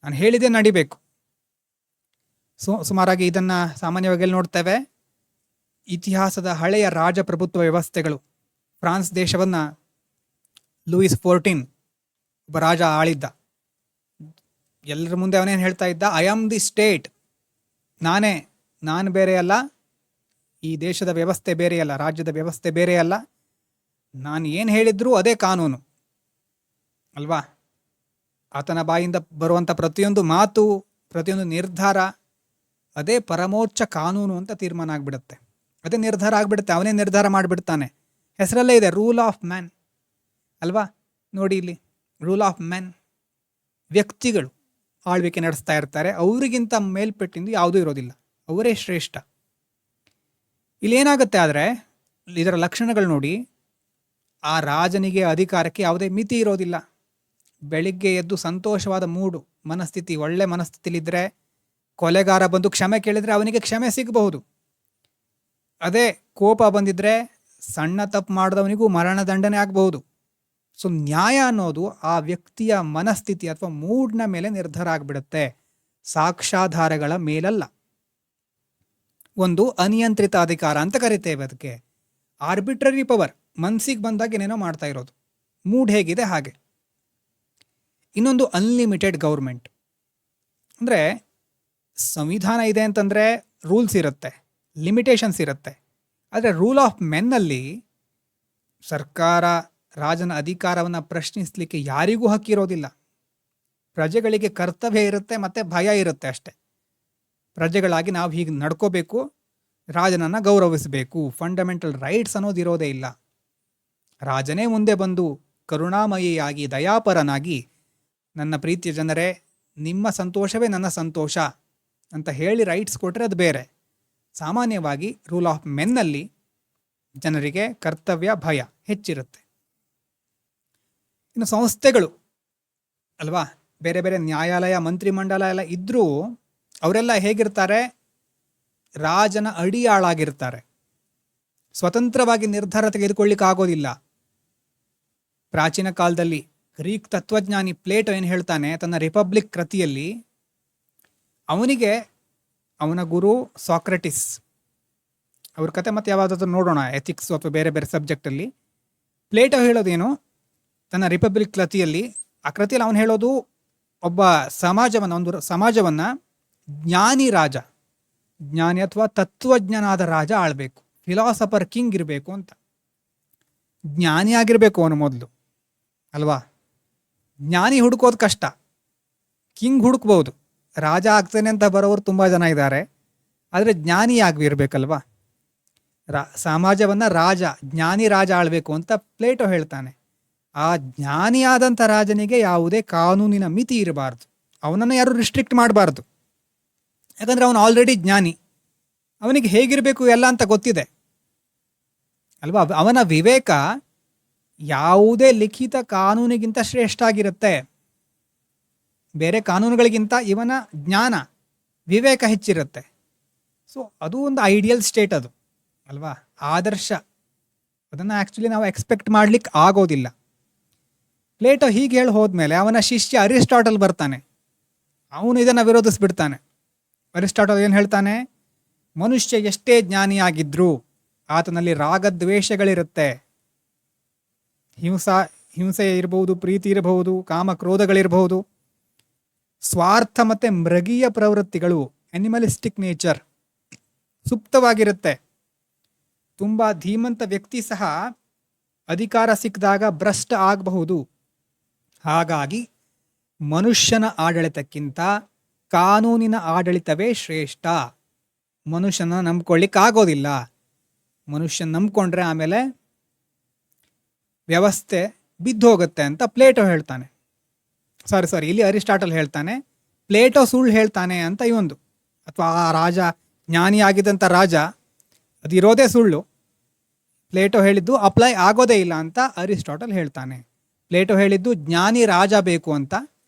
ನಾನು ಹೇಳಿದೆ ನಡಿಬೇಕು. ಸುಮಾರಾಗಿ ಇದನ್ನು ಸಾಮಾನ್ಯವಾಗಿ ಎಲ್ಲಿ ನೋಡ್ತೇವೆ? ಇತಿಹಾಸದ ಹಳೆಯ ರಾಜಪ್ರಭುತ್ವ ವ್ಯವಸ್ಥೆಗಳು. ಫ್ರಾನ್ಸ್ ದೇಶವನ್ನು ಲೂಯಿಸ್ 14 ಒಬ್ಬ ರಾಜ ಆಳಿದ್ದ. ಎಲ್ಲರ ಮುಂದೆ ಅವನೇನು ಹೇಳ್ತಾ ಇದ್ದ? I am the state. ನಾನು ಬೇರೆ ಅಲ್ಲ, ಈ ದೇಶದ ವ್ಯವಸ್ಥೆ ಬೇರೆಯಲ್ಲ, ರಾಜ್ಯದ ವ್ಯವಸ್ಥೆ ಬೇರೆಯಲ್ಲ, ನಾನು ಏನು ಹೇಳಿದ್ರೂ ಅದೇ ಕಾನೂನು ಅಲ್ವಾ? ಆತನ ಬಾಯಿಂದ ಬರುವಂಥ ಪ್ರತಿಯೊಂದು ಮಾತು, ಪ್ರತಿಯೊಂದು ನಿರ್ಧಾರ ಅದೇ ಪರಮೋಚ್ಚ ಕಾನೂನು ಅಂತ ತೀರ್ಮಾನ ಆಗಿಬಿಡುತ್ತೆ. ಅದೇ ನಿರ್ಧಾರ ಆಗಿಬಿಡುತ್ತೆ, ಅವನೇ ನಿರ್ಧಾರ ಮಾಡಿಬಿಡ್ತಾನೆ. ಹೆಸರಲ್ಲೇ ಇದೆ ರೂಲ್ ಆಫ್ ಮ್ಯಾನ್ ಅಲ್ವಾ? ನೋಡಿ ಇಲ್ಲಿ ರೂಲ್ ಆಫ್ ಮ್ಯಾನ್. ವ್ಯಕ್ತಿಗಳು ಆಳ್ವಿಕೆ ನಡೆಸ್ತಾ ಇರ್ತಾರೆ, ಅವರಿಗಿಂತ ಮೇಲ್ಪಟ್ಟಿಂದು ಯಾವುದೂ ಇರೋದಿಲ್ಲ, ಅವರೇ ಶ್ರೇಷ್ಠ. ಇಲ್ಲೇನಾಗುತ್ತೆ ಆದರೆ ಇದರ ಲಕ್ಷಣಗಳು ನೋಡಿ. ಆ ರಾಜನಿಗೆ ಅಧಿಕಾರಕ್ಕೆ ಯಾವುದೇ ಮಿತಿ ಇರೋದಿಲ್ಲ. ಬೆಳಿಗ್ಗೆ ಎದ್ದು ಸಂತೋಷವಾದ ಮೂಡು ಮನಸ್ಥಿತಿ, ಒಳ್ಳೆ ಮನಸ್ಥಿತಿಲಿದ್ದರೆ ಕೊಲೆಗಾರ ಬಂದು ಕ್ಷಮೆ ಕೇಳಿದರೆ ಅವನಿಗೆ ಕ್ಷಮೆ ಸಿಗಬಹುದು. ಅದೇ ಕೋಪ ಬಂದಿದ್ರೆ ಸಣ್ಣ ತಪ್ಪು ಮಾಡಿದವನಿಗೂ ಮರಣದಂಡನೆ ಆಗಬಹುದು. ಸೊ ನ್ಯಾಯ ಅನ್ನೋದು ಆ ವ್ಯಕ್ತಿಯ ಮನಸ್ಥಿತಿ ಅಥವಾ ಮೂಡ್ನ ಮೇಲೆ ನಿರ್ಧಾರ ಆಗಿಬಿಡುತ್ತೆ, ಸಾಕ್ಷ್ಯಾಧಾರಗಳ ಮೇಲಲ್ಲ. ಒಂದು ಅನಿಯಂತ್ರಿತ ಅಧಿಕಾರ ಅಂತ ಕರಿತೇವೆ ಅದಕ್ಕೆ. ಆರ್ಬಿಟ್ರರಿ ಪವರ್, ಮನ್ಸಿಗೆ ಬಂದಾಗ ಏನೇನೋ ಮಾಡ್ತಾ ಇರೋದು, ಮೂಡ್ ಹೇಗಿದೆ ಹಾಗೆ. ಇನ್ನೊಂದು ಅನ್ಲಿಮಿಟೆಡ್ ಗೌರ್ಮೆಂಟ್. ಅಂದರೆ ಸಂವಿಧಾನ ಇದೆ ಅಂತಂದರೆ ರೂಲ್ಸ್ ಇರುತ್ತೆ, ಲಿಮಿಟೇಷನ್ಸ್ ಇರುತ್ತೆ. ಆದರೆ ರೂಲ್ ಆಫ್ ಮೆನ್ನಲ್ಲಿ ಸರ್ಕಾರ, ರಾಜನ ಅಧಿಕಾರವನ್ನು ಪ್ರಶ್ನಿಸಲಿಕ್ಕೆ ಯಾರಿಗೂ ಹಕ್ಕಿರೋದಿಲ್ಲ. ಪ್ರಜೆಗಳಿಗೆ ಕರ್ತವ್ಯ ಇರುತ್ತೆ ಮತ್ತು ಭಯ ಇರುತ್ತೆ ಅಷ್ಟೆ. ಪ್ರಜೆಗಳಾಗಿ ನಾವು ಹೀಗೆ ನಡ್ಕೋಬೇಕು, ರಾಜನನ್ನು ಗೌರವಿಸಬೇಕು, ಫಂಡಮೆಂಟಲ್ ರೈಟ್ಸ್ ಅನ್ನೋದು ಇರೋದೇ ಇಲ್ಲ. ರಾಜನೇ ಮುಂದೆ ಬಂದು ಕರುಣಾಮಯಿಯಾಗಿ ದಯಾಪರನಾಗಿ, ನನ್ನ ಪ್ರೀತಿಯ ಜನರೇ, ನಿಮ್ಮ ಸಂತೋಷವೇ ನನ್ನ ಸಂತೋಷ ಅಂತ ಹೇಳಿ ರೈಟ್ಸ್ ಕೊಟ್ಟರೆ ಅದು ಬೇರೆ. ಸಾಮಾನ್ಯವಾಗಿ ರೂಲ್ ಆಫ್ ಮೆನ್ನಲ್ಲಿ ಜನರಿಗೆ ಕರ್ತವ್ಯ ಭಯ ಹೆಚ್ಚಿರುತ್ತೆ. ಇನ್ನು ಸಂಸ್ಥೆಗಳು ಅಲ್ವಾ, ಬೇರೆ ಬೇರೆ ನ್ಯಾಯಾಲಯ, ಮಂತ್ರಿಮಂಡಲ ಎಲ್ಲ ಇದ್ದರೂ ಅವರೆಲ್ಲ ಹೇಗಿರ್ತಾರೆ? ರಾಜನ ಅಡಿಯಾಳಾಗಿರ್ತಾರೆ. ಸ್ವತಂತ್ರವಾಗಿ ನಿರ್ಧಾರ ತೆಗೆದುಕೊಳ್ಳಿಕ್ಕೆ ಆಗೋದಿಲ್ಲ. ಪ್ರಾಚೀನ ಕಾಲದಲ್ಲಿ ಗ್ರೀಕ್ ತತ್ವಜ್ಞಾನಿ ಪ್ಲೇಟೋ ಏನು ಹೇಳ್ತಾನೆ ತನ್ನ ರಿಪಬ್ಲಿಕ್ ಕೃತಿಯಲ್ಲಿ, ಅವನಿಗೆ ಅವನ ಗುರು ಸಾಕ್ರೆಟಿಸ್, ಅವ್ರ ಕತೆ ಮತ್ತೆ ಯಾವ್ದಾದ್ರು ನೋಡೋಣ, ಎಥಿಕ್ಸ್ ಅಥವಾ ಬೇರೆ ಬೇರೆ ಸಬ್ಜೆಕ್ಟಲ್ಲಿ. ಪ್ಲೇಟೋ ಹೇಳೋದೇನು ತನ್ನ ರಿಪಬ್ಲಿಕ್ ಕೃತಿಯಲ್ಲಿ, ಆ ಕೃತಿಯಲ್ಲಿ ಅವನು ಹೇಳೋದು ಒಬ್ಬ ಸಮಾಜವನ್ನು, ಒಂದು ಸಮಾಜವನ್ನು ಜ್ಞಾನಿ ರಾಜ, ಜ್ಞಾನಿ ಅಥವಾ ತತ್ವಜ್ಞಾನಾದ ರಾಜ ಆಳ್ಬೇಕು, ಫಿಲಾಸಫರ್ ಕಿಂಗ್ ಇರಬೇಕು ಅಂತ. ಜ್ಞಾನಿ ಆಗಿರಬೇಕು ಅವನು ಮೊದಲು ಅಲ್ವಾ. ಜ್ಞಾನಿ ಹುಡುಕೋದು ಕಷ್ಟ, ಕಿಂಗ್ ಹುಡುಕ್ಬೋದು. ರಾಜ ಆಗ್ತಾನೆ ಅಂತ ಬರೋರು ತುಂಬ ಜನ ಇದ್ದಾರೆ, ಆದರೆ ಜ್ಞಾನಿ ಆಗಿರ್ಬೇಕಲ್ವಾ. ಸಮಾಜವನ್ನು ರಾಜ, ಜ್ಞಾನಿ ರಾಜ ಆಳ್ಬೇಕು ಅಂತ ಪ್ಲೇಟೋ ಹೇಳ್ತಾನೆ. ಆ ಜ್ಞಾನಿಯಾದಂಥ ರಾಜನಿಗೆ ಯಾವುದೇ ಕಾನೂನಿನ ಮಿತಿ ಇರಬಾರ್ದು, ಅವನನ್ನು ಯಾರು ರಿಸ್ಟ್ರಿಕ್ಟ್ ಮಾಡಬಾರ್ದು. ಯಾಕಂದರೆ ಅವನು ಆಲ್ರೆಡಿ ಜ್ಞಾನಿ, ಅವನಿಗೆ ಹೇಗಿರಬೇಕು ಎಲ್ಲ ಅಂತ ಗೊತ್ತಿದೆ ಅಲ್ವಾ. ಅವನ ವಿವೇಕ ಯಾವುದೇ ಲಿಖಿತ ಕಾನೂನಿಗಿಂತ ಶ್ರೇಷ್ಠ ಆಗಿರುತ್ತೆ. ಬೇರೆ ಕಾನೂನುಗಳಿಗಿಂತ ಇವನ ಜ್ಞಾನ, ವಿವೇಕ ಹೆಚ್ಚಿರುತ್ತೆ. ಸೊ ಅದು ಒಂದು ಐಡಿಯಲ್ ಸ್ಟೇಟ್ ಅದು ಅಲ್ವಾ, ಆದರ್ಶ. ಅದನ್ನು ಆ್ಯಕ್ಚುಲಿ ನಾವು ಎಕ್ಸ್ಪೆಕ್ಟ್ ಮಾಡ್ಲಿಕ್ಕೆ ಆಗೋದಿಲ್ಲ. ಪ್ಲೇಟೋ ಹೀಗೆ ಹೇಳಿ ಹೋದ್ಮೇಲೆ ಅವನ ಶಿಷ್ಯ ಅರಿಸ್ಟಾಟಲ್ ಬರ್ತಾನೆ, ಅವನು ಇದನ್ನು ವಿರೋಧಿಸ್ಬಿಡ್ತಾನೆ. ಅರಿಸ್ಟಾಟಲ್ ಏನು ಹೇಳ್ತಾನೆ? ಮನುಷ್ಯ ಎಷ್ಟೇ ಜ್ಞಾನಿಯಾಗಿದ್ರೂ ಆತನಲ್ಲಿ ರಾಗದ್ವೇಷಗಳಿರುತ್ತೆ. ಹಿಂಸೆ ಇರಬಹುದು, ಪ್ರೀತಿ ಇರಬಹುದು, ಕಾಮ ಕ್ರೋಧಗಳಿರಬಹುದು, ಸ್ವಾರ್ಥ ಮತ್ತು ಮೃಗೀಯ ಪ್ರವೃತ್ತಿಗಳು, ಅನಿಮಲಿಸ್ಟಿಕ್ ನೇಚರ್ ಸುಪ್ತವಾಗಿರುತ್ತೆ. ತುಂಬ ಧೀಮಂತ ವ್ಯಕ್ತಿ ಸಹ ಅಧಿಕಾರ ಸಿಕ್ಕಿದಾಗ ಭ್ರಷ್ಟ ಆಗಬಹುದು. ಹಾಗಾಗಿ ಮನುಷ್ಯನ ಆಡಳಿತಕ್ಕಿಂತ ಕಾನೂನಿನ ಆಡಳಿತವೇ ಶ್ರೇಷ್ಠ. ಮನುಷ್ಯನ ನಂಬ್ಕೊಳ್ಳಿಕ್ಕಾಗೋದಿಲ್ಲ. ಮನುಷ್ಯನ ನಂಬ್ಕೊಂಡ್ರೆ ಆಮೇಲೆ ವ್ಯವಸ್ಥೆ ಬಿದ್ದೋಗುತ್ತೆ ಅಂತ ಪ್ಲೇಟೋ ಹೇಳ್ತಾನೆ. ಸಾರಿ ಇಲ್ಲಿ ಅರಿಸ್ಟಾಟಲ್ ಹೇಳ್ತಾನೆ, ಪ್ಲೇಟೋ ಸುಳ್ಳು ಹೇಳ್ತಾನೆ ಅಂತ ಇವೊಂದು. ಅಥವಾ ಆ ರಾಜ, ಜ್ಞಾನಿಯಾಗಿದ್ದಂಥ ರಾಜ, ಅದಿರೋದೇ ಸುಳ್ಳು. ಪ್ಲೇಟೋ ಹೇಳಿದ್ದು ಅಪ್ಲೈ ಆಗೋದೇ ಇಲ್ಲ ಅಂತ ಅರಿಸ್ಟಾಟಲ್ ಹೇಳ್ತಾನೆ. ಪ್ಲೇಟೋ ಹೇಳಿದ್ದು ಜ್ಞಾನಿ ರಾಜ ಬೇಕು ಅಂತ,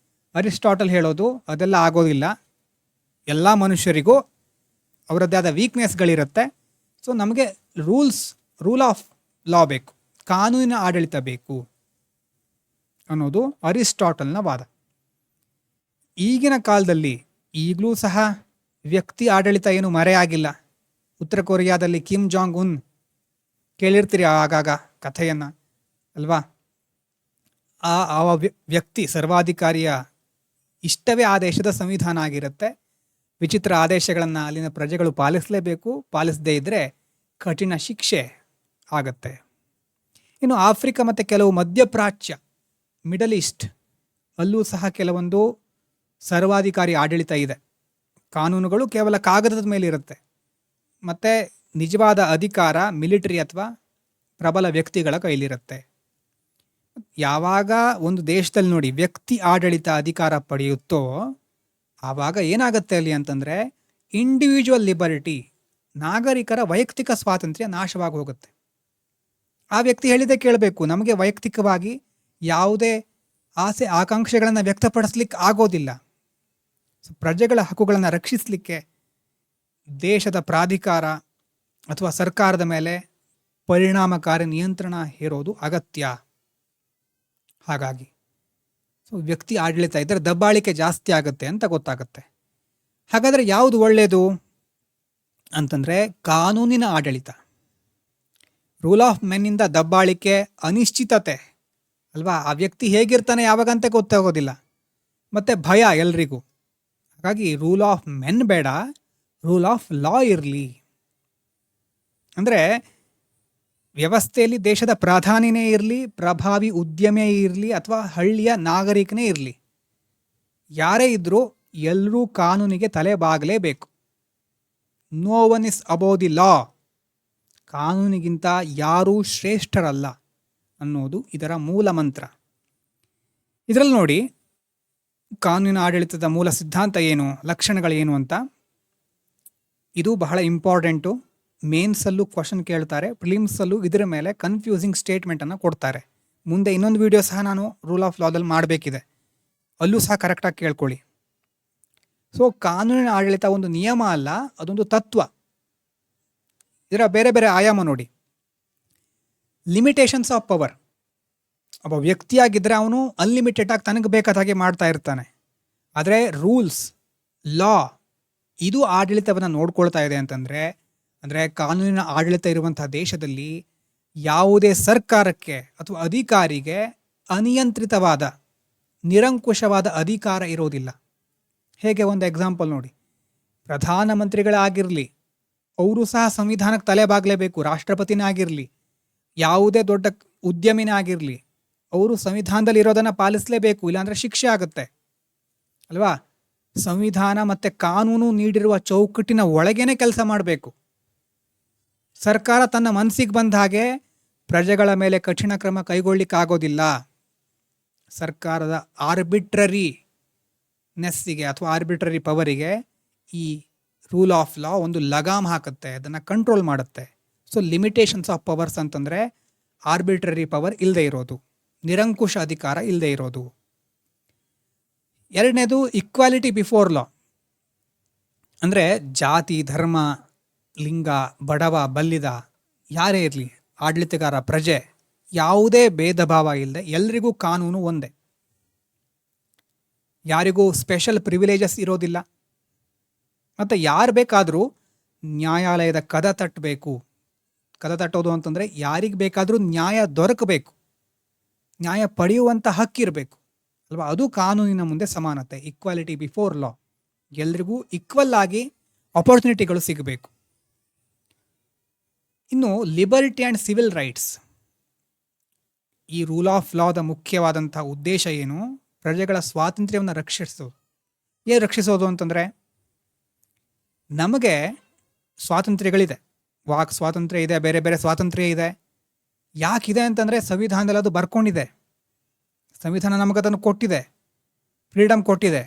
ಅರಿಸ್ಟಾಟಲ್ ಹೇಳೋದು ಅದೆಲ್ಲ ಆಗೋದಿಲ್ಲ. ಎಲ್ಲ ಮನುಷ್ಯರಿಗೂ ಅವರದ್ದೇ ಆದ ವೀಕ್ನೆಸ್ಗಳಿರುತ್ತೆ. ಸೊ ನಮಗೆ ರೂಲ್ ಆಫ್ ಲಾ ಬೇಕು, ಕಾನೂನಿನ ಆಡಳಿತ ಬೇಕು ಅನ್ನೋದು ಅರಿಸ್ಟಾಟಲ್ನ ವಾದ. ಈಗಿನ ಕಾಲದಲ್ಲಿ ಈಗಲೂ ಸಹ ವ್ಯಕ್ತಿ ಆಡಳಿತ ಏನು ಮರೆಯಾಗಿಲ್ಲ. ಉತ್ತರ ಕೊರಿಯಾದಲ್ಲಿ ಕಿಮ್ ಜಾಂಗ್ ಉನ್ ಕೇಳಿರ್ತೀರಿ ಆಗಾಗ ಕಥೆಯನ್ನು ಅಲ್ವಾ. ಆ ವ್ಯಕ್ತಿ ಸರ್ವಾಧಿಕಾರಿಯ ಇಷ್ಟವೇ ಆ ದೇಶದ ಸಂವಿಧಾನ ಆಗಿರುತ್ತೆ. ವಿಚಿತ್ರ ಆದೇಶಗಳನ್ನು ಅಲ್ಲಿನ ಪ್ರಜೆಗಳು ಪಾಲಿಸಲೇಬೇಕು, ಪಾಲಿಸದೇ ಇದ್ದರೆ ಕಠಿಣ ಶಿಕ್ಷೆ ಆಗತ್ತೆ. ಇನ್ನು ಆಫ್ರಿಕಾ ಮತ್ತು ಕೆಲವು ಮಧ್ಯಪ್ರಾಚ್ಯ, ಮಿಡಲ್ ಈಸ್ಟ್ ಅಲ್ಲೂ ಸಹ ಕೆಲವೊಂದು ಸರ್ವಾಧಿಕಾರಿ ಆಡಳಿತ ಇದೆ. ಕಾನೂನುಗಳು ಕೇವಲ ಕಾಗದದ ಮೇಲೆ ಇರುತ್ತೆ, ಮತ್ತು ನಿಜವಾದ ಅಧಿಕಾರ ಮಿಲಿಟರಿ ಅಥವಾ ಪ್ರಬಲ ವ್ಯಕ್ತಿಗಳ ಕೈಲಿರುತ್ತೆ. ಯಾವಾಗ ಒಂದು ದೇಶದಲ್ಲಿ ನೋಡಿ ವ್ಯಕ್ತಿ ಆಡಳಿತ ಅಧಿಕಾರ ಪಡೆಯುತ್ತೋ ಆವಾಗ ಏನಾಗುತ್ತೆ ಅಲ್ಲಿ ಅಂತಂದರೆ ಇಂಡಿವಿಜುವಲ್ ಲಿಬರ್ಟಿ, ನಾಗರಿಕರ ವೈಯಕ್ತಿಕ ಸ್ವಾತಂತ್ರ್ಯ ನಾಶವಾಗಿ ಹೋಗುತ್ತೆ. ಆ ವ್ಯಕ್ತಿ ಹೇಳಿದೆ ಕೇಳಬೇಕು. ನಮಗೆ ವೈಯಕ್ತಿಕವಾಗಿ ಯಾವುದೇ ಆಸೆ ಆಕಾಂಕ್ಷೆಗಳನ್ನು ವ್ಯಕ್ತಪಡಿಸ್ಲಿಕ್ಕೆ ಆಗೋದಿಲ್ಲ. ಪ್ರಜೆಗಳ ಹಕ್ಕುಗಳನ್ನು ರಕ್ಷಿಸಲಿಕ್ಕೆ ದೇಶದ ಪ್ರಾಧಿಕಾರ ಅಥವಾ ಸರ್ಕಾರದ ಮೇಲೆ ಪರಿಣಾಮಕಾರಿ ನಿಯಂತ್ರಣ ಹೇರೋದು ಅಗತ್ಯ. ಹಾಗಾಗಿ ವ್ಯಕ್ತಿ ಆಡಳಿತ ಇದ್ದರೆ ದಬ್ಬಾಳಿಕೆ ಜಾಸ್ತಿ ಆಗುತ್ತೆ ಅಂತ ಗೊತ್ತಾಗುತ್ತೆ. ಹಾಗಾದರೆ ಯಾವುದು ಒಳ್ಳೆಯದು? ಅಂತಂದರೆ ಕಾನೂನಿನ ಆಡಳಿತ. ರೂಲ್ ಆಫ್ ಮೆನ್ನಿಂದ ದಬ್ಬಾಳಿಕೆ, ಅನಿಶ್ಚಿತತೆ ಅಲ್ವಾ, ಆ ವ್ಯಕ್ತಿ ಹೇಗಿರ್ತಾನೆ ಯಾವಾಗಂತ ಗೊತ್ತಾಗೋದಿಲ್ಲ, ಮತ್ತು ಭಯ ಎಲ್ರಿಗೂ. ಹಾಗಾಗಿ ರೂಲ್ ಆಫ್ ಮೆನ್ ಬೇಡ, ರೂಲ್ ಆಫ್ ಲಾ ಇರಲಿ. ಅಂದರೆ ವ್ಯವಸ್ಥೆಯಲ್ಲಿ ದೇಶದ ಪ್ರಧಾನಿನೇ ಇರಲಿ, ಪ್ರಭಾವಿ ಉದ್ಯಮೇ ಇರಲಿ, ಅಥವಾ ಹಳ್ಳಿಯ ನಾಗರಿಕನೇ ಇರಲಿ, ಯಾರೇ ಇದ್ದರೂ ಎಲ್ಲರೂ ಕಾನೂನಿಗೆ ತಲೆ ಬಾಗಲೇಬೇಕು. No one is above the law. ಕಾನೂನಿಗಿಂತ ಯಾರೂ ಶ್ರೇಷ್ಠರಲ್ಲ ಅನ್ನೋದು ಇದರ ಮೂಲ ಮಂತ್ರ. ಇದರಲ್ಲಿ ನೋಡಿ, ಕಾನೂನಿನ ಆಡಳಿತದ ಮೂಲ ಸಿದ್ಧಾಂತ ಏನು, ಲಕ್ಷಣಗಳೇನು ಅಂತ. ಇದು ಬಹಳ ಇಂಪಾರ್ಟೆಂಟು. ಮೇನ್ಸಲ್ಲೂ ಕ್ವಶನ್ ಕೇಳ್ತಾರೆ, ಪ್ರಿಲಿಮ್ಸಲ್ಲೂ ಇದರ ಮೇಲೆ ಕನ್ಫ್ಯೂಸಿಂಗ್ ಸ್ಟೇಟ್ಮೆಂಟನ್ನು ಕೊಡ್ತಾರೆ. ಮುಂದೆ ಇನ್ನೊಂದು ವಿಡಿಯೋ ಸಹ ನಾನು ರೂಲ್ ಆಫ್ ಲಾದಲ್ಲಿ ಮಾಡಬೇಕಿದೆ, ಅಲ್ಲೂ ಸಹ ಕರೆಕ್ಟಾಗಿ ಕೇಳ್ಕೊಳ್ಳಿ. ಸೊ ಕಾನೂನಿನ ಆಡಳಿತ ಒಂದು ನಿಯಮ ಅಲ್ಲ, ಅದೊಂದು ತತ್ವ. ಇದರ ಬೇರೆ ಬೇರೆ ಆಯಾಮ ನೋಡಿ. Limitations of power. ಒಬ್ಬ ವ್ಯಕ್ತಿಯಾಗಿದ್ದರೆ ಅವನು ಅನ್ಲಿಮಿಟೆಡ್ ಆಗಿ ತನಗೆ ಬೇಕಾದ ಹಾಗೆ ಮಾಡ್ತಾ ಇರ್ತಾನೆ. ಆದರೆ ರೂಲ್ಸ್, ಲಾ ಇದು ಆಡಳಿತವನ್ನು ನೋಡ್ಕೊಳ್ತಾ ಇದೆ ಅಂತಂದರೆ, ಅಂದರೆ ಕಾನೂನಿನ ಆಡಳಿತ ಇರುವಂತಹ ದೇಶದಲ್ಲಿ ಯಾವುದೇ ಸರ್ಕಾರಕ್ಕೆ ಅಥವಾ ಅಧಿಕಾರಿಗೆ ಅನಿಯಂತ್ರಿತವಾದ, ನಿರಂಕುಶವಾದ ಅಧಿಕಾರ ಇರೋದಿಲ್ಲ. ಹೇಗೆ ಒಂದು ಎಕ್ಸಾಂಪಲ್ ನೋಡಿ, ಪ್ರಧಾನಮಂತ್ರಿಗಳೇ ಆಗಿರಲಿ, ಅವರು ಸಹ ಸಂವಿಧಾನಕ್ಕೆ ತಲೆ ಬಾಗಲೇಬೇಕು. ರಾಷ್ಟ್ರಪತಿನೇ ಆಗಿರಲಿ, ಯಾವುದೇ ದೊಡ್ಡ ಉದ್ಯಮಿನೇ ಆಗಿರಲಿ, ಅವರು ಸಂವಿಧಾನದಲ್ಲಿ ಇರೋದನ್ನು ಪಾಲಿಸಲೇಬೇಕು, ಇಲ್ಲಾಂದರೆ ಶಿಕ್ಷೆ ಆಗುತ್ತೆ ಅಲ್ವಾ. ಸಂವಿಧಾನ ಮತ್ತು ಕಾನೂನು ನೀಡಿರುವ ಚೌಕಟ್ಟಿನ ಒಳಗೇನೆ ಕೆಲಸ ಮಾಡಬೇಕು. ಸರ್ಕಾರ ತನ್ನ ಮನಸ್ಸಿಗೆ ಬಂದ ಹಾಗೆ ಪ್ರಜೆಗಳ ಮೇಲೆ ಕಠಿಣ ಕ್ರಮ ಕೈಗೊಳ್ಳಿಕ್ಕಾಗೋದಿಲ್ಲ. ಸರ್ಕಾರದ ಆರ್ಬಿಟ್ರರಿ ನೆಸ್ಸಿಗೆ ಅಥವಾ ಆರ್ಬಿಟ್ರರಿ ಪವರಿಗೆ ಈ ರೂಲ್ ಆಫ್ ಲಾ ಒಂದು ಲಗಾಮ್ ಹಾಕುತ್ತೆ, ಅದನ್ನು ಕಂಟ್ರೋಲ್ ಮಾಡುತ್ತೆ. ಸೊ ಲಿಮಿಟೇಷನ್ಸ್ ಆಫ್ ಪವರ್ಸ್ ಅಂತಂದರೆ ಆರ್ಬಿಟ್ರರಿ ಪವರ್ ಇಲ್ಲದೆ ಇರೋದು, ನಿರಂಕುಶ ಅಧಿಕಾರ ಇಲ್ಲದೆ ಇರೋದು. ಎರಡನೇದು ಇಕ್ವಾಲಿಟಿ ಬಿಫೋರ್ ಲಾ. ಅಂದರೆ ಜಾತಿ, ಧರ್ಮ, ಲಿಂಗ, ಬಡವ, ಬಲ್ಲಿದ ಯಾರೇ ಇರಲಿ, ಆಡಳಿತಗಾರ, ಪ್ರಜೆ, ಯಾವುದೇ ಭೇದ ಭಾವ ಇಲ್ಲದೆ ಎಲ್ರಿಗೂ ಕಾನೂನು ಒಂದೇ. ಯಾರಿಗೂ ಸ್ಪೆಷಲ್ ಪ್ರಿವಿಲೇಜಸ್ ಇರೋದಿಲ್ಲ. ಮತ್ತು ಯಾರು ಬೇಕಾದರೂ ನ್ಯಾಯಾಲಯದ ಕದ ತಟ್ಟಬೇಕು. ಕದ ತಟ್ಟೋದು ಅಂತಂದರೆ ಯಾರಿಗೆ ಬೇಕಾದರೂ ನ್ಯಾಯ ದೊರಕಬೇಕು, ನ್ಯಾಯ ಪಡೆಯುವಂಥ ಹಕ್ಕಿರಬೇಕು ಅಲ್ವಾ. ಅದು ಕಾನೂನಿನ ಮುಂದೆ ಸಮಾನತೆ, ಈಕ್ವಾಲಿಟಿ ಬಿಫೋರ್ ಲಾ. ಎಲ್ರಿಗೂ ಈಕ್ವಲ್ ಆಗಿ ಆಪರ್ಚುನಿಟಿಗಳು ಸಿಗಬೇಕು. ಇನ್ನು ಲಿಬರ್ಟಿ ಆ್ಯಂಡ್ ಸಿವಿಲ್ ರೈಟ್ಸ್. ಈ ರೂಲ್ ಆಫ್ ಲಾದ ಮುಖ್ಯವಾದಂಥ ಉದ್ದೇಶ ಏನು? ಪ್ರಜೆಗಳ ಸ್ವಾತಂತ್ರ್ಯವನ್ನು ರಕ್ಷಿಸೋದು. ಏನು ರಕ್ಷಿಸೋದು ಅಂತಂದರೆ, ನಮಗೆ ಸ್ವಾತಂತ್ರ್ಯಗಳಿದೆ, ವಾಕ್ ಸ್ವಾತಂತ್ರ್ಯ ಇದೆ, ಬೇರೆ ಬೇರೆ ಸ್ವಾತಂತ್ರ್ಯ ಇದೆ. ಯಾಕಿದೆ ಅಂತಂದರೆ ಸಂವಿಧಾನದಲ್ಲಿ ಅದು ಬರ್ಕೊಂಡಿದೆ. ಸಂವಿಧಾನ ನಮಗದನ್ನು ಕೊಟ್ಟಿದೆ, ಫ್ರೀಡಮ್ ಕೊಟ್ಟಿದೆ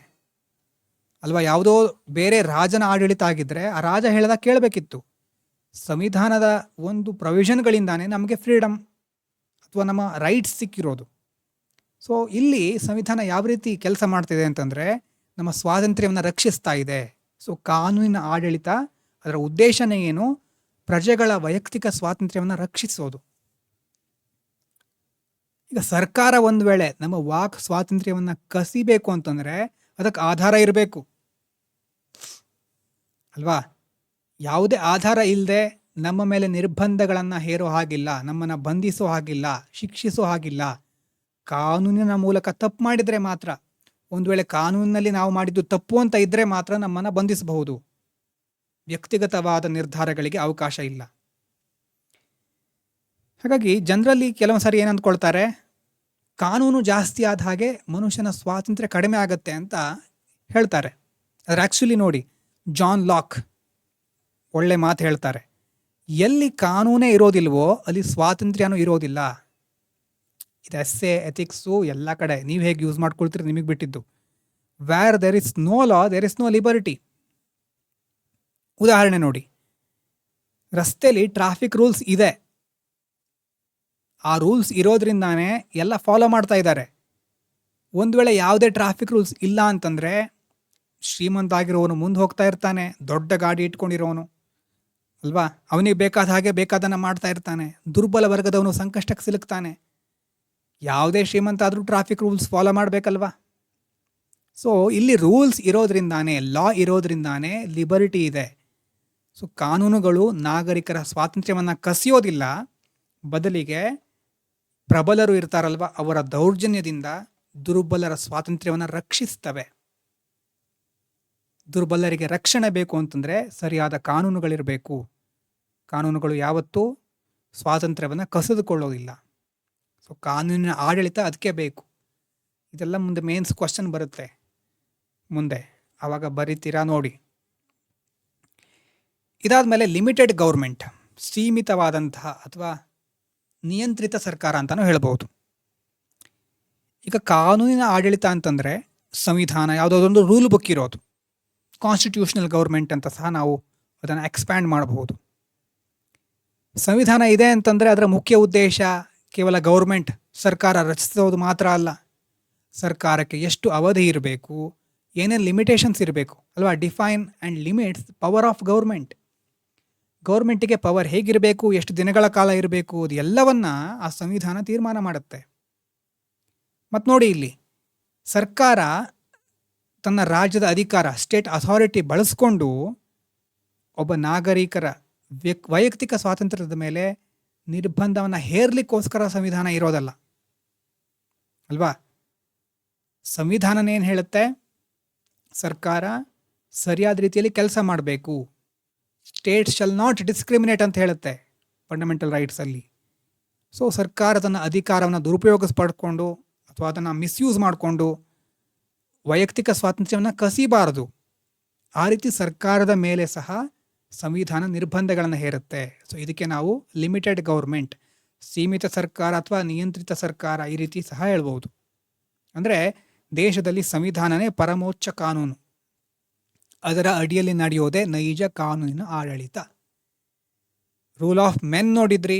ಅಲ್ವಾ. ಯಾವುದೋ ಬೇರೆ ರಾಜನ ಆಡಳಿತ ಆಗಿದ್ದರೆ ಆ ರಾಜ ಹೇಳಿದಾಗ ಕೇಳಬೇಕಿತ್ತು. ಸಂವಿಧಾನದ ಒಂದು ಪ್ರೊವಿಷನ್ಗಳಿಂದಾನೇ ನಮಗೆ ಫ್ರೀಡಮ್ ಅಥವಾ ನಮ್ಮ ರೈಟ್ಸ್ ಸಿಕ್ಕಿರೋದು. ಸೊ ಇಲ್ಲಿ ಸಂವಿಧಾನ ಯಾವ ರೀತಿ ಕೆಲಸ ಮಾಡ್ತಿದೆ ಅಂತಂದರೆ ನಮ್ಮ ಸ್ವಾತಂತ್ರ್ಯವನ್ನು ರಕ್ಷಿಸ್ತಾ ಇದೆ. ಸೊ ಕಾನೂನಿನ ಆಡಳಿತ ಅದರ ಉದ್ದೇಶನೇ ಏನು? ಪ್ರಜೆಗಳ ವೈಯಕ್ತಿಕ ಸ್ವಾತಂತ್ರ್ಯವನ್ನು ರಕ್ಷಿಸೋದು. ಈಗ ಸರ್ಕಾರ ಒಂದು ವೇಳೆ ನಮ್ಮ ವಾಕ್ ಸ್ವಾತಂತ್ರ್ಯವನ್ನು ಕಸಿಬೇಕು ಅಂತಂದರೆ ಅದಕ್ಕೆ ಆಧಾರ ಇರಬೇಕು ಅಲ್ವಾ. ಯಾವುದೇ ಆಧಾರ ಇಲ್ಲದೆ ನಮ್ಮ ಮೇಲೆ ನಿರ್ಬಂಧಗಳನ್ನು ಹೇರೋ ಹಾಗಿಲ್ಲ, ನಮ್ಮನ್ನು ಬಂಧಿಸೋ ಹಾಗಿಲ್ಲ, ಶಿಕ್ಷಿಸೋ ಹಾಗಿಲ್ಲ. ಕಾನೂನಿನ ಮೂಲಕ ತಪ್ಪು ಮಾಡಿದರೆ ಮಾತ್ರ, ಒಂದು ವೇಳೆ ಕಾನೂನಿನಲ್ಲಿ ನಾವು ಮಾಡಿದ್ದು ತಪ್ಪು ಅಂತ ಇದ್ದರೆ ಮಾತ್ರ ನಮ್ಮನ್ನು ಬಂಧಿಸಬಹುದು. ವ್ಯಕ್ತಿಗತವಾದ ನಿರ್ಧಾರಗಳಿಗೆ ಅವಕಾಶ ಇಲ್ಲ. ಹಾಗಾಗಿ ಜನರಲ್ಲಿ ಕೆಲವು ಸಾರಿ ಏನಂದ್ಕೊಳ್ತಾರೆ, ಕಾನೂನು ಜಾಸ್ತಿ ಆದ ಹಾಗೆ ಮನುಷ್ಯನ ಸ್ವಾತಂತ್ರ್ಯ ಕಡಿಮೆ ಆಗುತ್ತೆ ಅಂತ ಹೇಳ್ತಾರೆ. ಆದರೆ ಆ್ಯಕ್ಚುಲಿ ನೋಡಿ, ಜಾನ್ ಲಾಕ್ ಒಳ್ಳೆ ಮಾತು ಹೇಳ್ತಾರೆ, ಎಲ್ಲಿ ಕಾನೂನೇ ಇರೋದಿಲ್ವೋ ಅಲ್ಲಿ ಸ್ವಾತಂತ್ರ್ಯನೂ ಇರೋದಿಲ್ಲ. ಇದು ಎಸ್ಸೆ, ಎಥಿಕ್ಸು ಎಲ್ಲ ಕಡೆ ನೀವು ಹೇಗೆ ಯೂಸ್ ಮಾಡ್ಕೊಳ್ತೀರಿ ನಿಮಗೆ ಬಿಟ್ಟಿದ್ದು. Where there is no law there is no liberty. ಉದಾಹರಣೆ ನೋಡಿ, ರಸ್ತೆಯಲ್ಲಿ ಟ್ರಾಫಿಕ್ ರೂಲ್ಸ್ ಇದೆ, ಆ ರೂಲ್ಸ್ ಇರೋದ್ರಿಂದಾನೇ ಎಲ್ಲ ಫಾಲೋ ಮಾಡ್ತಾ ಇದ್ದಾರೆ. ಒಂದು ವೇಳೆ ಯಾವುದೇ ಟ್ರಾಫಿಕ್ ರೂಲ್ಸ್ ಇಲ್ಲ ಅಂತಂದರೆ ಶ್ರೀಮಂತ ಆಗಿರೋನು ಮುಂದೆ ಹೋಗ್ತಾ ಇರ್ತಾನೆ, ದೊಡ್ಡ ಗಾಡಿ ಇಟ್ಕೊಂಡಿರೋನು ಅಲ್ವಾ, ಅವನಿಗೆ ಬೇಕಾದ ಹಾಗೆ ಬೇಕಾದನ್ನು ಮಾಡ್ತಾ ಇರ್ತಾನೆ. ದುರ್ಬಲ ವರ್ಗದವನು ಸಂಕಷ್ಟಕ್ಕೆ ಸಿಲುಕ್ತಾನೆ. ಯಾವುದೇ ಶ್ರೀಮಂತ ಆದರೂ ಟ್ರಾಫಿಕ್ ರೂಲ್ಸ್ ಫಾಲೋ ಮಾಡಬೇಕಲ್ವಾ. ಸೊ ಇಲ್ಲಿ ರೂಲ್ಸ್ ಇರೋದ್ರಿಂದಾನೇ, ಲಾ ಇರೋದ್ರಿಂದಾನೇ ಲಿಬರ್ಟಿ ಇದೆ. ಸೊ ಕಾನೂನುಗಳು ನಾಗರಿಕರ ಸ್ವಾತಂತ್ರ್ಯವನ್ನು ಕಸಿಯೋದಿಲ್ಲ, ಬದಲಿಗೆ ಪ್ರಬಲರು ಇರ್ತಾರಲ್ವ ಅವರ ದೌರ್ಜನ್ಯದಿಂದ ದುರ್ಬಲರ ಸ್ವಾತಂತ್ರ್ಯವನ್ನು ರಕ್ಷಿಸ್ತವೆ. ದುರ್ಬಲರಿಗೆ ರಕ್ಷಣೆ ಬೇಕು ಅಂತಂದರೆ ಸರಿಯಾದ ಕಾನೂನುಗಳಿರಬೇಕು. ಕಾನೂನುಗಳು ಯಾವತ್ತೂ ಸ್ವಾತಂತ್ರ್ಯವನ್ನು ಕಸಿದುಕೊಳ್ಳೋದಿಲ್ಲ. ಸೊ ಕಾನೂನಿನ ಆಡಳಿತ ಅದಕ್ಕೆ ಬೇಕು. ಇದೆಲ್ಲ ಮುಂದೆ ಮೇನ್ಸ್ ಕ್ವಶನ್ ಬರುತ್ತೆ ಮುಂದೆ, ಆವಾಗ ಬರೀತೀರಾ ನೋಡಿ. ಇದಾದಮೇಲೆ ಲಿಮಿಟೆಡ್ ಗೌರ್ಮೆಂಟ್, ಸೀಮಿತವಾದಂತಹ ಅಥವಾ ನಿಯಂತ್ರಿತ ಸರ್ಕಾರ ಅಂತಲೂ ಹೇಳ್ಬೋದು. ಈಗ ಕಾನೂನಿನ ಆಡಳಿತ ಅಂತಂದರೆ ಸಂವಿಧಾನ, ಯಾವುದಾದ್ರೊಂದು ರೂಲ್ ಬುಕ್ ಇರೋದು, ಕಾನ್ಸ್ಟಿಟ್ಯೂಷನಲ್ ಗೌರ್ಮೆಂಟ್ ಅಂತ ಸಹ ನಾವು ಅದನ್ನು ಎಕ್ಸ್ಪ್ಯಾಂಡ್ ಮಾಡಬಹುದು. ಸಂವಿಧಾನ ಇದೆ ಅಂತಂದರೆ ಅದರ ಮುಖ್ಯ ಉದ್ದೇಶ ಕೇವಲ ಗೌರ್ಮೆಂಟ್, ಸರ್ಕಾರ ರಚಿಸೋದು ಮಾತ್ರ ಅಲ್ಲ. ಸರ್ಕಾರಕ್ಕೆ ಎಷ್ಟು ಅವಧಿ ಇರಬೇಕು, ಏನೇನು ಲಿಮಿಟೇಷನ್ಸ್ ಇರಬೇಕು ಅಲ್ವಾ, define and limits power of government. ಗೌರ್ಮೆಂಟಿಗೆ ಪವರ್ ಹೇಗಿರಬೇಕು, ಎಷ್ಟು ದಿನಗಳ ಕಾಲ ಇರಬೇಕು, ಅದು ಎಲ್ಲವನ್ನ ಆ ಸಂವಿಧಾನ ತೀರ್ಮಾನ ಮಾಡುತ್ತೆ. ಮತ್ತು ನೋಡಿ, ಇಲ್ಲಿ ಸರ್ಕಾರ ತನ್ನ ರಾಜ್ಯದ ಅಧಿಕಾರ, ಸ್ಟೇಟ್ ಅಥಾರಿಟಿ ಬಳಸ್ಕೊಂಡು ಒಬ್ಬ ನಾಗರಿಕರ ವೈಯಕ್ತಿಕ ಸ್ವಾತಂತ್ರ್ಯದ ಮೇಲೆ ನಿರ್ಬಂಧವನ್ನು ಹೇರ್ಲಿಕ್ಕೋಸ್ಕರ ಸಂವಿಧಾನ ಇರೋದಲ್ಲ ಅಲ್ವಾ. ಸಂವಿಧಾನನೇನು ಹೇಳುತ್ತೆ, ಸರ್ಕಾರ ಸರಿಯಾದ ರೀತಿಯಲ್ಲಿ ಕೆಲಸ ಮಾಡಬೇಕು, ಸ್ಟೇಟ್ ಶಲ್ ನಾಟ್ ಡಿಸ್ಕ್ರಿಮಿನೇಟ್ ಅಂತ ಹೇಳುತ್ತೆ ಫಂಡಮೆಂಟಲ್ ರೈಟ್ಸಲ್ಲಿ. ಸೊ ಸರ್ಕಾರ ತನ್ನ ಅಧಿಕಾರವನ್ನು ದುರುಪಯೋಗಿಸ್ಪಡ್ಕೊಂಡು ಅಥವಾ ಅದನ್ನು ಮಿಸ್ಯೂಸ್ ಮಾಡಿಕೊಂಡು ವೈಯಕ್ತಿಕ ಸ್ವಾತಂತ್ರ್ಯವನ್ನು ಕಸಿಬಾರದು. ಆ ರೀತಿ ಸರ್ಕಾರದ ಮೇಲೆ ಸಹ ಸಂವಿಧಾನ ನಿರ್ಬಂಧಗಳನ್ನು ಹೇರುತ್ತೆ. ಸೊ ಇದಕ್ಕೆ ನಾವು ಲಿಮಿಟೆಡ್ ಗೌರ್ಮೆಂಟ್, ಸೀಮಿತ ಸರ್ಕಾರ ಅಥವಾ ನಿಯಂತ್ರಿತ ಸರ್ಕಾರ ಈ ರೀತಿ ಸಹ ಹೇಳ್ಬೋದು. ಅಂದರೆ ದೇಶದಲ್ಲಿ ಸಂವಿಧಾನನೇ ಪರಮೋಚ್ಚ ಕಾನೂನು, ಅದರ ಅಡಿಯಲ್ಲಿ ನಡೆಯೋದೇ ನೈಜ ಕಾನೂನಿನ ಆಡಳಿತ. ರೂಲ್ ಆಫ್ ಮೆನ್ ನೋಡಿದ್ರಿ,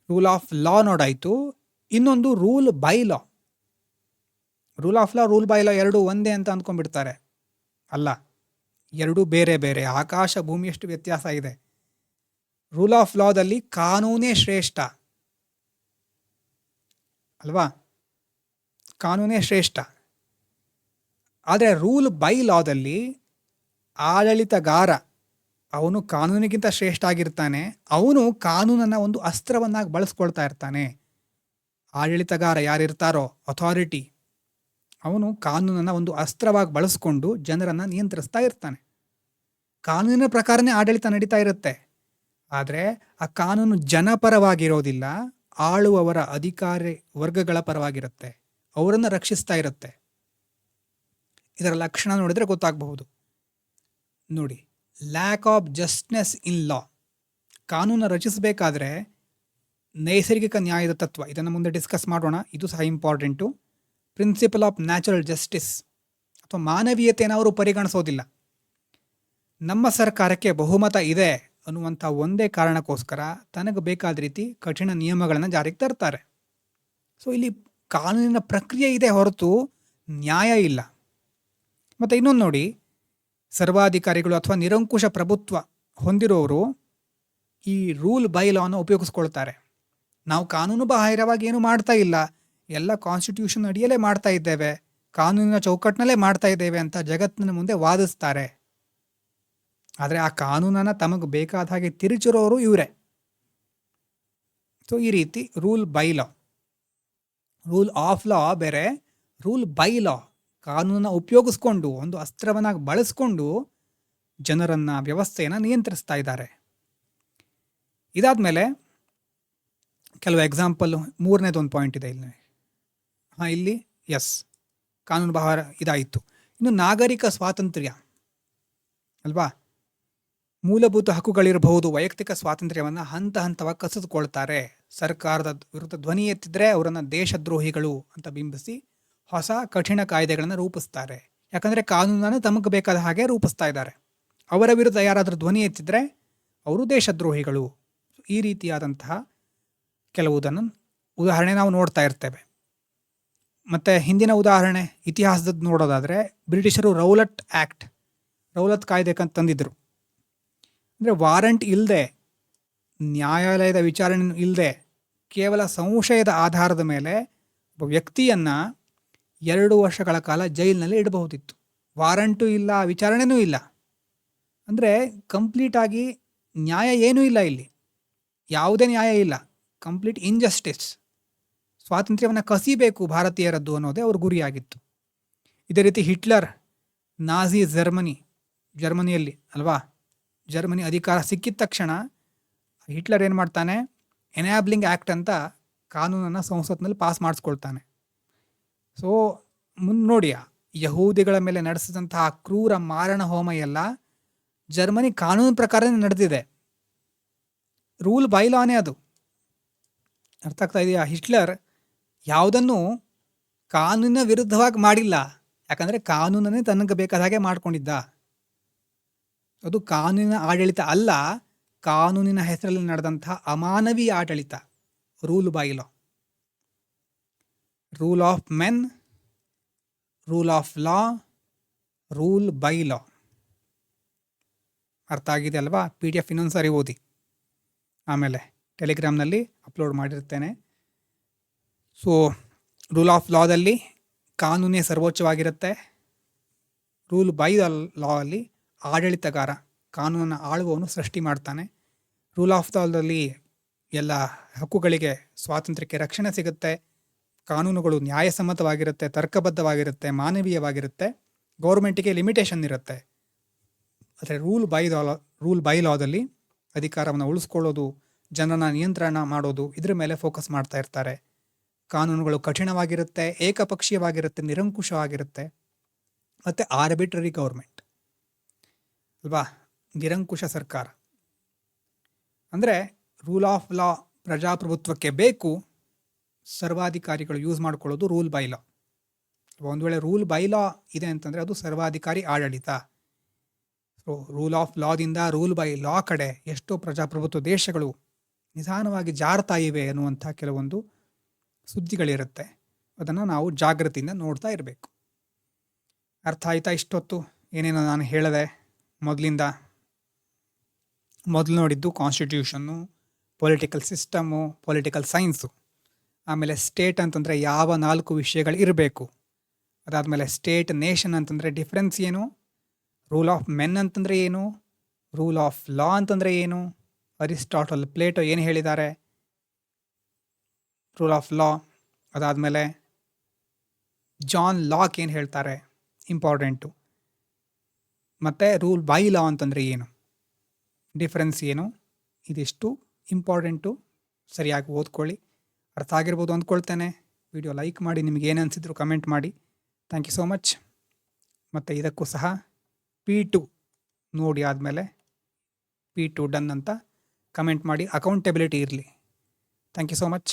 ರೂಲ್ ಆಫ್ ಲಾ ನೋಡಾಯಿತು. ಇನ್ನೊಂದು rule by law. Rule of law, rule by ಲಾ ಎರಡೂ ಒಂದೇ ಅಂತ ಅಂದ್ಕೊಂಡ್ಬಿಡ್ತಾರೆ. ಅಲ್ಲ, ಎರಡೂ ಬೇರೆ ಬೇರೆ, ಆಕಾಶ ಭೂಮಿಯಷ್ಟು ವ್ಯತ್ಯಾಸ ಇದೆ. ರೂಲ್ ಆಫ್ ಲಾದಲ್ಲಿ ಕಾನೂನೇ ಶ್ರೇಷ್ಠ ಅಲ್ವಾ, ಕಾನೂನೇ ಶ್ರೇಷ್ಠ. ಆದರೆ ರೂಲ್ ಬೈ ಲಾದಲ್ಲಿ ಆಡಳಿತಗಾರ ಅವನು ಕಾನೂನಿಗಿಂತ ಶ್ರೇಷ್ಠ ಆಗಿರ್ತಾನೆ. ಅವನು ಕಾನೂನನ್ನು ಒಂದು ಅಸ್ತ್ರವನ್ನಾಗಿ ಬಳಸ್ಕೊಳ್ತಾ ಇರ್ತಾನೆ. ಆಡಳಿತಗಾರ ಯಾರಿರ್ತಾರೋ, ಅಥಾರಿಟಿ, ಅವನು ಕಾನೂನನ್ನು ಒಂದು ಅಸ್ತ್ರವಾಗಿ ಬಳಸ್ಕೊಂಡು ಜನರನ್ನು ನಿಯಂತ್ರಿಸ್ತಾ ಇರ್ತಾನೆ. ಕಾನೂನಿನ ಪ್ರಕಾರನೇ ಆಡಳಿತ ನಡೀತಾ ಇರುತ್ತೆ. ಆದರೆ ಆ ಕಾನೂನು ಜನಪರವಾಗಿರೋದಿಲ್ಲ, ಆಳುವವರ ಅಧಿಕಾರಿ ವರ್ಗಗಳ ಪರವಾಗಿರುತ್ತೆ, ಅವರನ್ನು ರಕ್ಷಿಸ್ತಾ ಇರುತ್ತೆ. ಇದರ ಲಕ್ಷಣ ನೋಡಿದರೆ ಗೊತ್ತಾಗಬಹುದು ನೋಡಿ. ಲ್ಯಾಕ್ ಆಫ್ ಜಸ್ಟ್ನೆಸ್ ಇನ್ ಲಾ. ಕಾನೂನು ರಚಿಸಬೇಕಾದ್ರೆ ನೈಸರ್ಗಿಕ ನ್ಯಾಯದ ತತ್ವ, ಇದನ್ನು ಮುಂದೆ ಡಿಸ್ಕಸ್ ಮಾಡೋಣ, ಇದು ಸಹ important. Principle of natural justice ಅಥವಾ ಮಾನವೀಯತೆಯನ್ನು ಅವರು ಪರಿಗಣಿಸೋದಿಲ್ಲ. ನಮ್ಮ ಸರ್ಕಾರಕ್ಕೆ ಬಹುಮತ ಇದೆ ಅನ್ನುವಂಥ ಒಂದೇ ಕಾರಣಕ್ಕೋಸ್ಕರ ತನಗೆ ಬೇಕಾದ ರೀತಿ ಕಠಿಣ ನಿಯಮಗಳನ್ನು ಜಾರಿಗೆ ತರ್ತಾರೆ. ಸೊ ಇಲ್ಲಿ ಕಾನೂನಿನ ಪ್ರಕ್ರಿಯೆ ಇದೆ ಹೊರತು ನ್ಯಾಯ ಇಲ್ಲ. ಮತ್ತು ಇನ್ನೊಂದು ನೋಡಿ, ಸರ್ವಾಧಿಕಾರಿಗಳು ಅಥವಾ ನಿರಂಕುಶ ಪ್ರಭುತ್ವ ಹೊಂದಿರೋರು ಈ ರೂಲ್ ಬೈ ಲಾನ ಉಪಯೋಗಿಸ್ಕೊಳ್ತಾರೆ. ನಾವು ಕಾನೂನು ಬಾಹಿರವಾಗಿ ಏನು ಮಾಡ್ತಾ ಇಲ್ಲ, ಎಲ್ಲ ಕಾನ್ಸ್ಟಿಟ್ಯೂಷನ್ ಅಡಿಯಲ್ಲೇ ಮಾಡ್ತಾ ಇದ್ದೇವೆ, ಕಾನೂನಿನ ಚೌಕಟ್ಟಿನಲ್ಲೇ ಮಾಡ್ತಾ ಇದ್ದೇವೆ ಅಂತ ಜಗತ್ತಿನ ಮುಂದೆ ವಾದಿಸ್ತಾರೆ. ಆದರೆ ಆ ಕಾನೂನನ್ನು ತಮಗೆ ಬೇಕಾದ ಹಾಗೆ ತಿರುಚಿರೋರು ಇವರೇ. ಸೊ ಈ ರೀತಿ rule by law, rule of ಲಾ ಬೇರೆ, ರೂಲ್ ಬೈ ಲಾ ಕಾನೂನನ್ನು ಉಪಯೋಗಿಸ್ಕೊಂಡು ಒಂದು ಅಸ್ತ್ರವನ್ನಾಗಿ ಬಳಸ್ಕೊಂಡು ಜನರನ್ನು, ವ್ಯವಸ್ಥೆಯನ್ನು ನಿಯಂತ್ರಿಸ್ತಾ ಇದ್ದಾರೆ. ಇದಾದಮೇಲೆ ಕೆಲವು ಎಕ್ಸಾಂಪಲ್, ಮೂರನೇದೊಂದು ಪಾಯಿಂಟ್ ಇದೆ ಇಲ್ಲಿ. ಇಲ್ಲಿ ಎಸ್, ಕಾನೂನು ಬಾಹಿರ ಇದಾಯಿತು. ಇನ್ನು ನಾಗರಿಕ ಸ್ವಾತಂತ್ರ್ಯ ಅಲ್ವಾ, ಮೂಲಭೂತ ಹಕ್ಕುಗಳಿರಬಹುದು, ವೈಯಕ್ತಿಕ ಸ್ವಾತಂತ್ರ್ಯವನ್ನು ಹಂತ ಹಂತವಾಗಿ ಕಸಿದುಕೊಳ್ತಾರೆ. ಸರ್ಕಾರದ ವಿರುದ್ಧ ಧ್ವನಿ ಎತ್ತಿದ್ರೆ ಅವರನ್ನು ದೇಶದ್ರೋಹಿಗಳು ಅಂತ ಬಿಂಬಿಸಿ ಹೊಸ ಕಠಿಣ ಕಾಯ್ದೆಗಳನ್ನು ರೂಪಿಸ್ತಾರೆ. ಯಾಕಂದರೆ ಕಾನೂನನ್ನು ತಮಗೆ ಬೇಕಾದ ಹಾಗೆ ರೂಪಿಸ್ತಾ ಇದ್ದಾರೆ. ಅವರ ವಿರುದ್ಧ ಯಾರಾದರೂ ಧ್ವನಿ ಎತ್ತಿದ್ರೆ ಅವರು ದೇಶದ್ರೋಹಿಗಳು. ಈ ರೀತಿಯಾದಂತಹ ಕೆಲವುದನ್ನು ಉದಾಹರಣೆ ನಾವು ನೋಡ್ತಾ ಇರ್ತೇವೆ. ಮತ್ತು ಹಿಂದಿನ ಉದಾಹರಣೆ ಇತಿಹಾಸದ ನೋಡೋದಾದರೆ, ಬ್ರಿಟಿಷರು ರೌಲಟ್ ಆ್ಯಕ್ಟ್, ರೌಲತ್ ಕಾಯ್ದೆ ತಂದಿದ್ದರು. ಅಂದರೆ ವಾರಂಟ್ ಇಲ್ಲದೆ, ನ್ಯಾಯಾಲಯದ ವಿಚಾರಣೆ ಇಲ್ಲದೆ, ಕೇವಲ ಸಂಶಯದ ಆಧಾರದ ಮೇಲೆ ಒಬ್ಬ ವ್ಯಕ್ತಿಯನ್ನು 2 ವರ್ಷಗಳ ಕಾಲ ಜೈಲಿನಲ್ಲಿ ಇಡಬಹುದಿತ್ತು. ವಾರಂಟು ಇಲ್ಲ, ವಿಚಾರಣೆನೂ ಇಲ್ಲ. ಅಂದರೆ ಕಂಪ್ಲೀಟಾಗಿ ನ್ಯಾಯ ಏನೂ ಇಲ್ಲ ಇಲ್ಲಿ, ಯಾವುದೇ ನ್ಯಾಯ ಇಲ್ಲ, ಕಂಪ್ಲೀಟ್ ಇಂಜಸ್ಟಿಸ್. ಸ್ವಾತಂತ್ರ್ಯವನ್ನು ಕಸಿಬೇಕು ಭಾರತೀಯರದ್ದು ಅನ್ನೋದೇ ಅವ್ರ ಗುರಿಯಾಗಿತ್ತು. ಇದೇ ರೀತಿ ಹಿಟ್ಲರ್, ನಾಜಿ ಜರ್ಮನಿಯಲ್ಲಿ ಅಲ್ವಾ, ಜರ್ಮನಿ ಅಧಿಕಾರ ಸಿಕ್ಕಿದ ತಕ್ಷಣ ಹಿಟ್ಲರ್ ಏನು ಮಾಡ್ತಾನೆ, ಎನ್ಯಾಬ್ಲಿಂಗ್ ಆ್ಯಕ್ಟ್ ಅಂತ ಕಾನೂನನ್ನು ಸಂಸತ್ನಲ್ಲಿ ಪಾಸ್ ಮಾಡಿಸ್ಕೊಳ್ತಾನೆ. ಸೊ ನೋಡಿ, ಯಹೂದಿಗಳ ಮೇಲೆ ನಡೆಸಿದಂತಹ ಕ್ರೂರ ಮಾರಣ ಹೋಮ ಎಲ್ಲ ಜರ್ಮನಿ ಕಾನೂನು ಪ್ರಕಾರನೇ ನಡೆದಿದೆ, ರೂಲ್ ಬೈ ಲಾನೇ ಅದು. ಅರ್ಥ ಆಗ್ತಾ ಇದೆಯಾ? ಹಿಟ್ಲರ್ ಯಾವುದನ್ನು ಕಾನೂನಿನ ವಿರುದ್ಧವಾಗಿ ಮಾಡಿಲ್ಲ, ಯಾಕಂದರೆ ಕಾನೂನನ್ನೇ ತನಗೆ ಬೇಕಾದ ಹಾಗೆ ಮಾಡ್ಕೊಂಡಿದ್ದ. ಅದು ಕಾನೂನಿನ ಆಡಳಿತ ಅಲ್ಲ, ಕಾನೂನಿನ ಹೆಸರಲ್ಲಿ ನಡೆದಂತಹ ಅಮಾನವೀಯ ಆಡಳಿತ, rule by law. Rule of men, rule of law, rule by law. ಅರ್ಥ ಆಗಿದೆ ಅಲ್ವಾ? PDF ಇನ್ನೊಂದು ಸಾರಿ ಓದಿ, ಆಮೇಲೆ ಟೆಲಿಗ್ರಾಮ್ನಲ್ಲಿ ಅಪ್ಲೋಡ್ ಮಾಡಿರ್ತೇನೆ. ಸೊ ರೂಲ್ ಆಫ್ ಲಾದಲ್ಲಿ ಕಾನೂನೇ ಸರ್ವೋಚ್ಚವಾಗಿರುತ್ತೆ. ರೂಲ್ ಬೈ ಲಾ ಅಲ್ಲಿ ಆಡಳಿತಗಾರ, ಕಾನೂನನ್ನು ಆಳುವವನು ಸೃಷ್ಟಿ ಮಾಡ್ತಾನೆ. ರೂಲ್ ಆಫ್ ಲಾದಲ್ಲಿ ಎಲ್ಲ ಹಕ್ಕುಗಳಿಗೆ, ಸ್ವಾತಂತ್ರ್ಯಕ್ಕೆ ರಕ್ಷಣೆ ಸಿಗುತ್ತೆ, ಕಾನೂನುಗಳು ನ್ಯಾಯಸಮ್ಮತವಾಗಿರುತ್ತೆ, ತರ್ಕಬದ್ಧವಾಗಿರುತ್ತೆ, ಮಾನವೀಯವಾಗಿರುತ್ತೆ, ಗೌರ್ಮೆಂಟಿಗೆ ಲಿಮಿಟೇಷನ್ ಇರುತ್ತೆ. ಆದರೆ ರೂಲ್ ಬೈ ಲಾದಲ್ಲಿ ಅಧಿಕಾರವನ್ನು ಉಳಿಸ್ಕೊಳ್ಳೋದು, ಜನರನ್ನ ನಿಯಂತ್ರಣ ಮಾಡೋದು, ಇದ್ರ ಮೇಲೆ ಫೋಕಸ್ ಮಾಡ್ತಾ ಇರ್ತಾರೆ. ಕಾನೂನುಗಳು ಕಠಿಣವಾಗಿರುತ್ತೆ, ಏಕಪಕ್ಷೀಯವಾಗಿರುತ್ತೆ, ನಿರಂಕುಶವಾಗಿರುತ್ತೆ, ಮತ್ತು ಆರ್ಬಿಟ್ರರಿ ಗೌರ್ಮೆಂಟ್ ಅಲ್ವಾ, ನಿರಂಕುಶ ಸರ್ಕಾರ. ಅಂದರೆ ರೂಲ್ ಆಫ್ ಲಾ ಪ್ರಜಾಪ್ರಭುತ್ವಕ್ಕೆ ಬೇಕು, ಸರ್ವಾಧಿಕಾರಿಗಳು ಯೂಸ್ ಮಾಡ್ಕೊಳ್ಳೋದು ರೂಲ್ ಬೈ ಲಾ. ಒಂದು ವೇಳೆ ರೂಲ್ ಬೈ ಲಾ ಇದೆ ಅಂತಂದರೆ ಅದು ಸರ್ವಾಧಿಕಾರಿ ಆಡಳಿತ. ಸೊ ರೂಲ್ ಆಫ್ ಲಾದಿಂದ ರೂಲ್ ಬೈ ಲಾ ಕಡೆ ಎಷ್ಟೋ ಪ್ರಜಾಪ್ರಭುತ್ವ ದೇಶಗಳು ನಿಧಾನವಾಗಿ ಜಾರ್ತಾ ಇವೆ ಅನ್ನುವಂಥ ಕೆಲವೊಂದು ಸುದ್ದಿಗಳಿರುತ್ತೆ. ಅದನ್ನು ನಾವು ಜಾಗೃತಿಯಿಂದ ನೋಡ್ತಾ ಇರಬೇಕು. ಅರ್ಥ ಆಯ್ತಾ ಇಷ್ಟೊತ್ತು ಏನೇನೋ ನಾನು ಹೇಳಿದೆ? ಮೊದಲು ನೋಡಿದ್ದು constitution, political system, political science. ಆಮೇಲೆ ಸ್ಟೇಟ್ ಅಂತಂದರೆ ಯಾವ 4 ವಿಷಯಗಳು ಇರಬೇಕು. ಅದಾದಮೇಲೆ ಸ್ಟೇಟ್, ನೇಷನ್ ಅಂತಂದರೆ ಡಿಫ್ರೆನ್ಸ್ ಏನು, ರೂಲ್ ಆಫ್ ಮೆನ್ ಅಂತಂದರೆ ಏನು, ರೂಲ್ ಆಫ್ ಲಾ ಅಂತಂದರೆ ಏನು, ಅರಿಸ್ಟಾಟಲ್, ಪ್ಲೇಟೋ ಏನು ಹೇಳಿದ್ದಾರೆ, ರೂಲ್ ಆಫ್ ಲಾ. ಅದಾದಮೇಲೆ ಜಾನ್ ಲಾಕ್ ಏನು ಹೇಳ್ತಾರೆ, ಇಂಪಾರ್ಟೆಂಟು. ಮತ್ತು ರೂಲ್ ಬೈ ಲಾ ಅಂತಂದರೆ ಏನು, ಡಿಫ್ರೆನ್ಸ್ ಏನು, ಇದಿಷ್ಟು ಇಂಪಾರ್ಟೆಂಟು. ಸರಿಯಾಗಿ ಓದ್ಕೊಳ್ಳಿ. ಅರ್ಥ ಆಗಿರ್ಬೋದು ಅಂದ್ಕೊಳ್ತೇನೆ. ವಿಡಿಯೋ ಲೈಕ್ ಮಾಡಿ, ನಿಮಗೆ ಏನು ಅನಿಸಿದ್ರು ಕಮೆಂಟ್ ಮಾಡಿ. Thank you so much. ಮತ್ತು ಇದಕ್ಕೂ ಸಹ P2 ನೋಡಿ ಆದಮೇಲೆ P2 ಡನ್ ಅಂತ ಕಮೆಂಟ್ ಮಾಡಿ, ಅಕೌಂಟೆಬಿಲಿಟಿ ಇರಲಿ. Thank you so much.